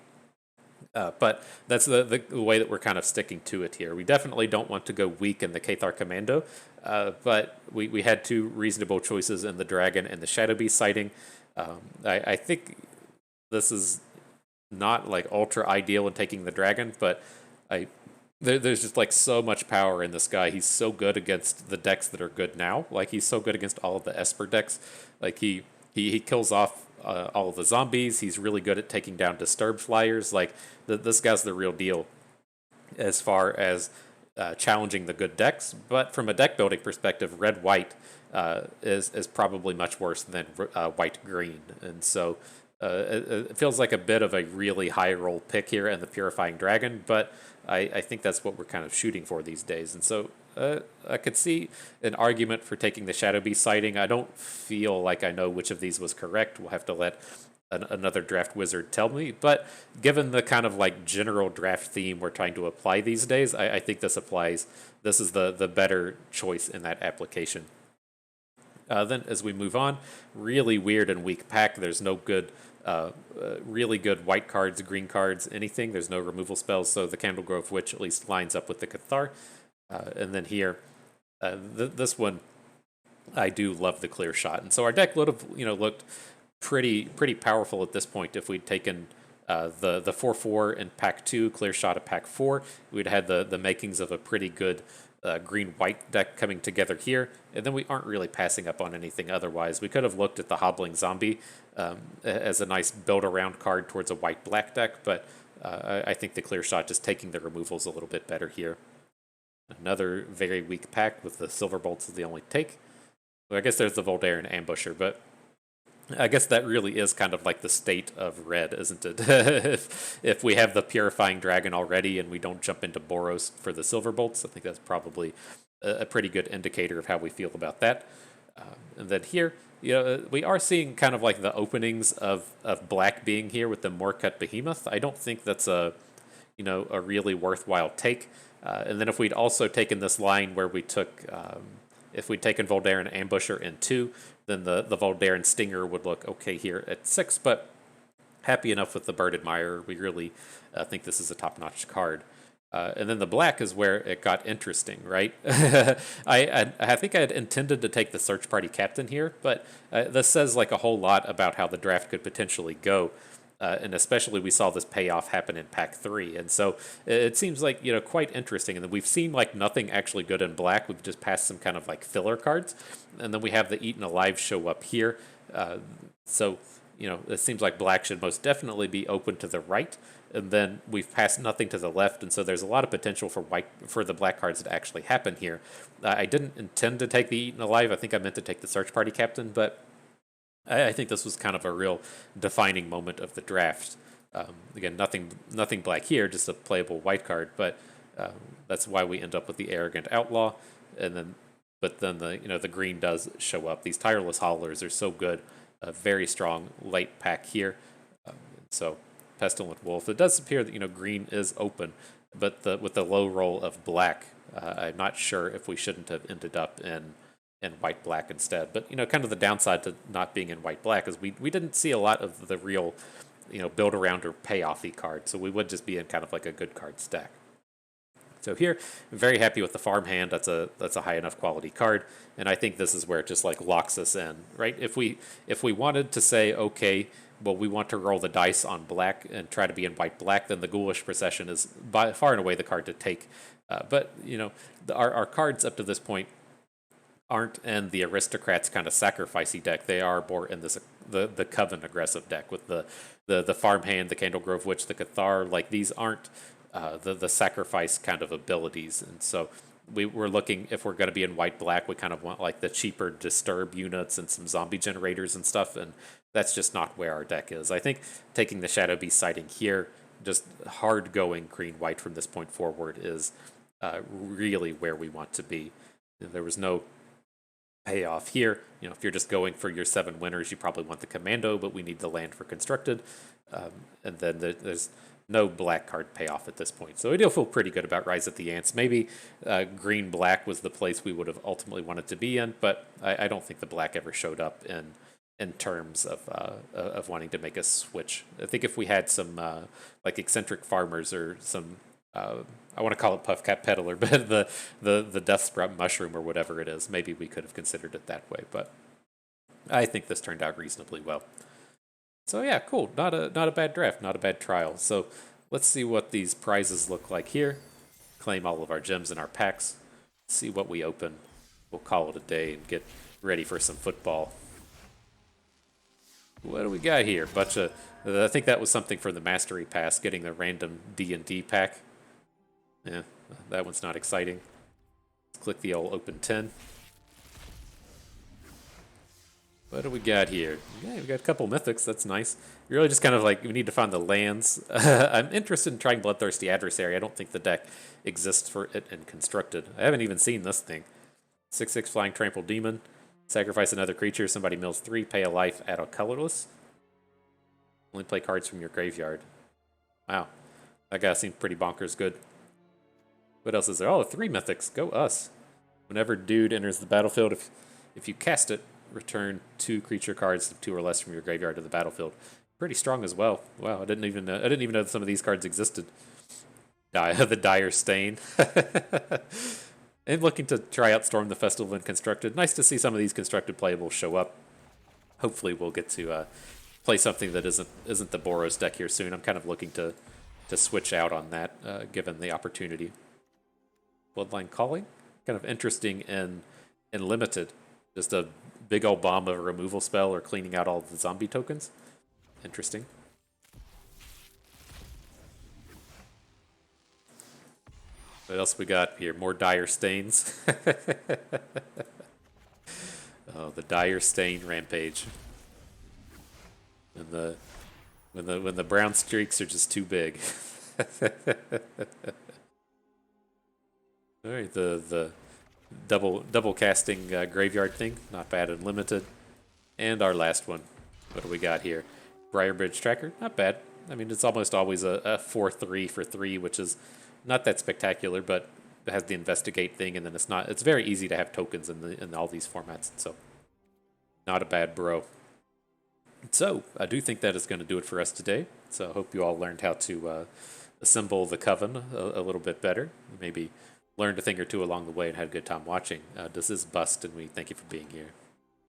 But that's the way that we're kind of sticking to it here. We definitely don't want to go weak in the Cathar Commando, but we had two reasonable choices in the Dragon and the Shadow Beast Sighting. I think this is not like ultra ideal in taking the Dragon, but there's just like so much power in this guy. He's so good against the decks that are good now. Like he's so good against all of the Esper decks. Like he kills off all of the zombies. He's really good at taking down Disturbed Flyers. Like this guy's the real deal as far as challenging the good decks. But from a deck building perspective, red white is probably much worse than white green, and so it feels like a bit of a really high roll pick here in the Purifying Dragon. But I think that's what we're kind of shooting for these days, and so. I could see an argument for taking the Shadow Beast Sighting. I don't feel like I know which of these was correct. We'll have to let another draft wizard tell me. But given the kind of like general draft theme we're trying to apply these days, I think this applies. This is the better choice in that application. Then as we move on, really weird and weak pack. There's no good really good white cards, green cards, anything. There's no removal spells, so the Candlegrove Witch at least lines up with the Cathar. And then here, this one, I do love the clear shot, and so our deck would have looked pretty powerful at this point if we'd taken the 4/4 in pack 2, clear shot of pack 4. We'd had the makings of a pretty good green white deck coming together here, and then we aren't really passing up on anything otherwise. We could have looked at the Hobbling Zombie as a nice build around card towards a white black deck, but I think the clear shot just taking the removals a little bit better here. Another very weak pack with the Silver Bolts is the only take. Well, I guess there's the Voldaren Ambusher, but I guess that really is kind of like the state of red, isn't it? if we have the Purifying Dragon already and we don't jump into Boros for the Silver Bolts, I think that's probably a pretty good indicator of how we feel about that. And then here, we are seeing kind of like the openings of black being here with the Moorcut Behemoth. I don't think that's a really worthwhile take. And then if we'd also taken this line where we took, if we'd taken Voldaren Ambusher in 2, then the Voldaren Stinger would look okay here at 6, but happy enough with the Bird Admirer. We really think this is a top-notch card. And then the black is where it got interesting, right? I think I had intended to take the Search Party Captain here, but this says like a whole lot about how the draft could potentially go. And especially we saw this payoff happen in pack 3, and so it seems like quite interesting. And then we've seen like nothing actually good in black. We've just passed some kind of like filler cards, and then we have the Eaten Alive show up here. So it seems like black should most definitely be open to the right, and then we've passed nothing to the left, and so there's a lot of potential for the black cards to actually happen here. I didn't intend to take the Eaten Alive. I think I meant to take the Search Party Captain, but I think this was kind of a real defining moment of the draft. Again, nothing black here, just a playable white card, but that's why we end up with the Arrogant Outlaw, but then the green does show up. These Tireless Haulers are so good, a very strong late pack here. So Pestilent Wolf. It does appear that green is open, but with the low roll of black, I'm not sure if we shouldn't have ended up in white black instead. But kind of the downside to not being in white black is we didn't see a lot of the real build around or payoffy card, so we would just be in kind of like a good card stack. So here, I'm very happy with the Farm Hand. That's a high enough quality card, and I think this is where it just like locks us in, right? If we wanted to say, okay, well, we want to roll the dice on black and try to be in white black, then the Ghoulish Procession is by far and away the card to take. But our cards up to this point aren't in the Aristocrats kind of sacrificey deck. They are more in this the Coven aggressive deck with the Farm Hand, the Candlegrove Witch, the Cathar. Like these aren't the sacrifice kind of abilities, and so we're looking, if we're going to be in white black, we kind of want like the cheaper Disturb units and some zombie generators and stuff, and that's just not where our deck is. I think taking the Shadow Beast Sighting here, just hard going green white from this point forward, is really where we want to be. There was no payoff here. If you're just going for your 7 winners, you probably want the commando, but we need the land for constructed. And then there's no black card payoff at this point. So I do feel pretty good about Rise of the Ants. Maybe green-black was the place we would have ultimately wanted to be in, but I don't think the black ever showed up in terms of wanting to make a switch. I think if we had some like eccentric farmers or some I want to call it Puffcat Peddler, but the Death Sprout Mushroom or whatever it is, maybe we could have considered it that way. But I think this turned out reasonably well. So yeah, cool. Not a bad draft, not a bad trial. So let's see what these prizes look like here. Claim all of our gems in our packs. See what we open. We'll call it a day and get ready for some football. What do we got here? Bunch of. I think that was something for the Mastery Pass, getting the random D&D pack. Yeah, that one's not exciting. Let's click the old open 10. What do we got here? Yeah, we got a couple mythics. That's nice. Really just kind of like, we need to find the lands. I'm interested in trying Bloodthirsty Adversary. I don't think the deck exists for it and constructed. I haven't even seen this thing. 6/6 Flying Trample Demon. Sacrifice another creature. Somebody mills 3, pay a life, add a colorless. Only play cards from your graveyard. Wow. That guy seemed pretty bonkers good. What else is there? Oh, 3 mythics. Go us. Whenever dude enters the battlefield, if you cast it, return 2 creature cards, 2 or less from your graveyard to the battlefield. Pretty strong as well. Wow, I didn't even know that some of these cards existed. The Dire Stain. And looking to try out Storm the Festival and Constructed. Nice to see some of these constructed playables show up. Hopefully we'll get to play something that isn't the Boros deck here soon. I'm kind of looking to switch out on that, given the opportunity. Bloodline Calling, kind of interesting and limited. Just a big old bomb of a removal spell or cleaning out all the zombie tokens. Interesting. What else we got here? More Dire Stains. Oh, the Dire Stain Rampage. And when the brown streaks are just too big. All right, the double casting graveyard thing, not bad and limited. And our last one. What do we got here? Briarbridge Tracker, not bad. I mean, it's almost always a 4/3 for 3, which is not that spectacular, but it has the investigate thing, and then it's very easy to have tokens in all these formats. So, not a bad bro. So, I do think that is going to do it for us today. So, I hope you all learned how to assemble the Coven a little bit better. Maybe learned a thing or two along the way and had a good time watching. This is Bust, and we thank you for being here.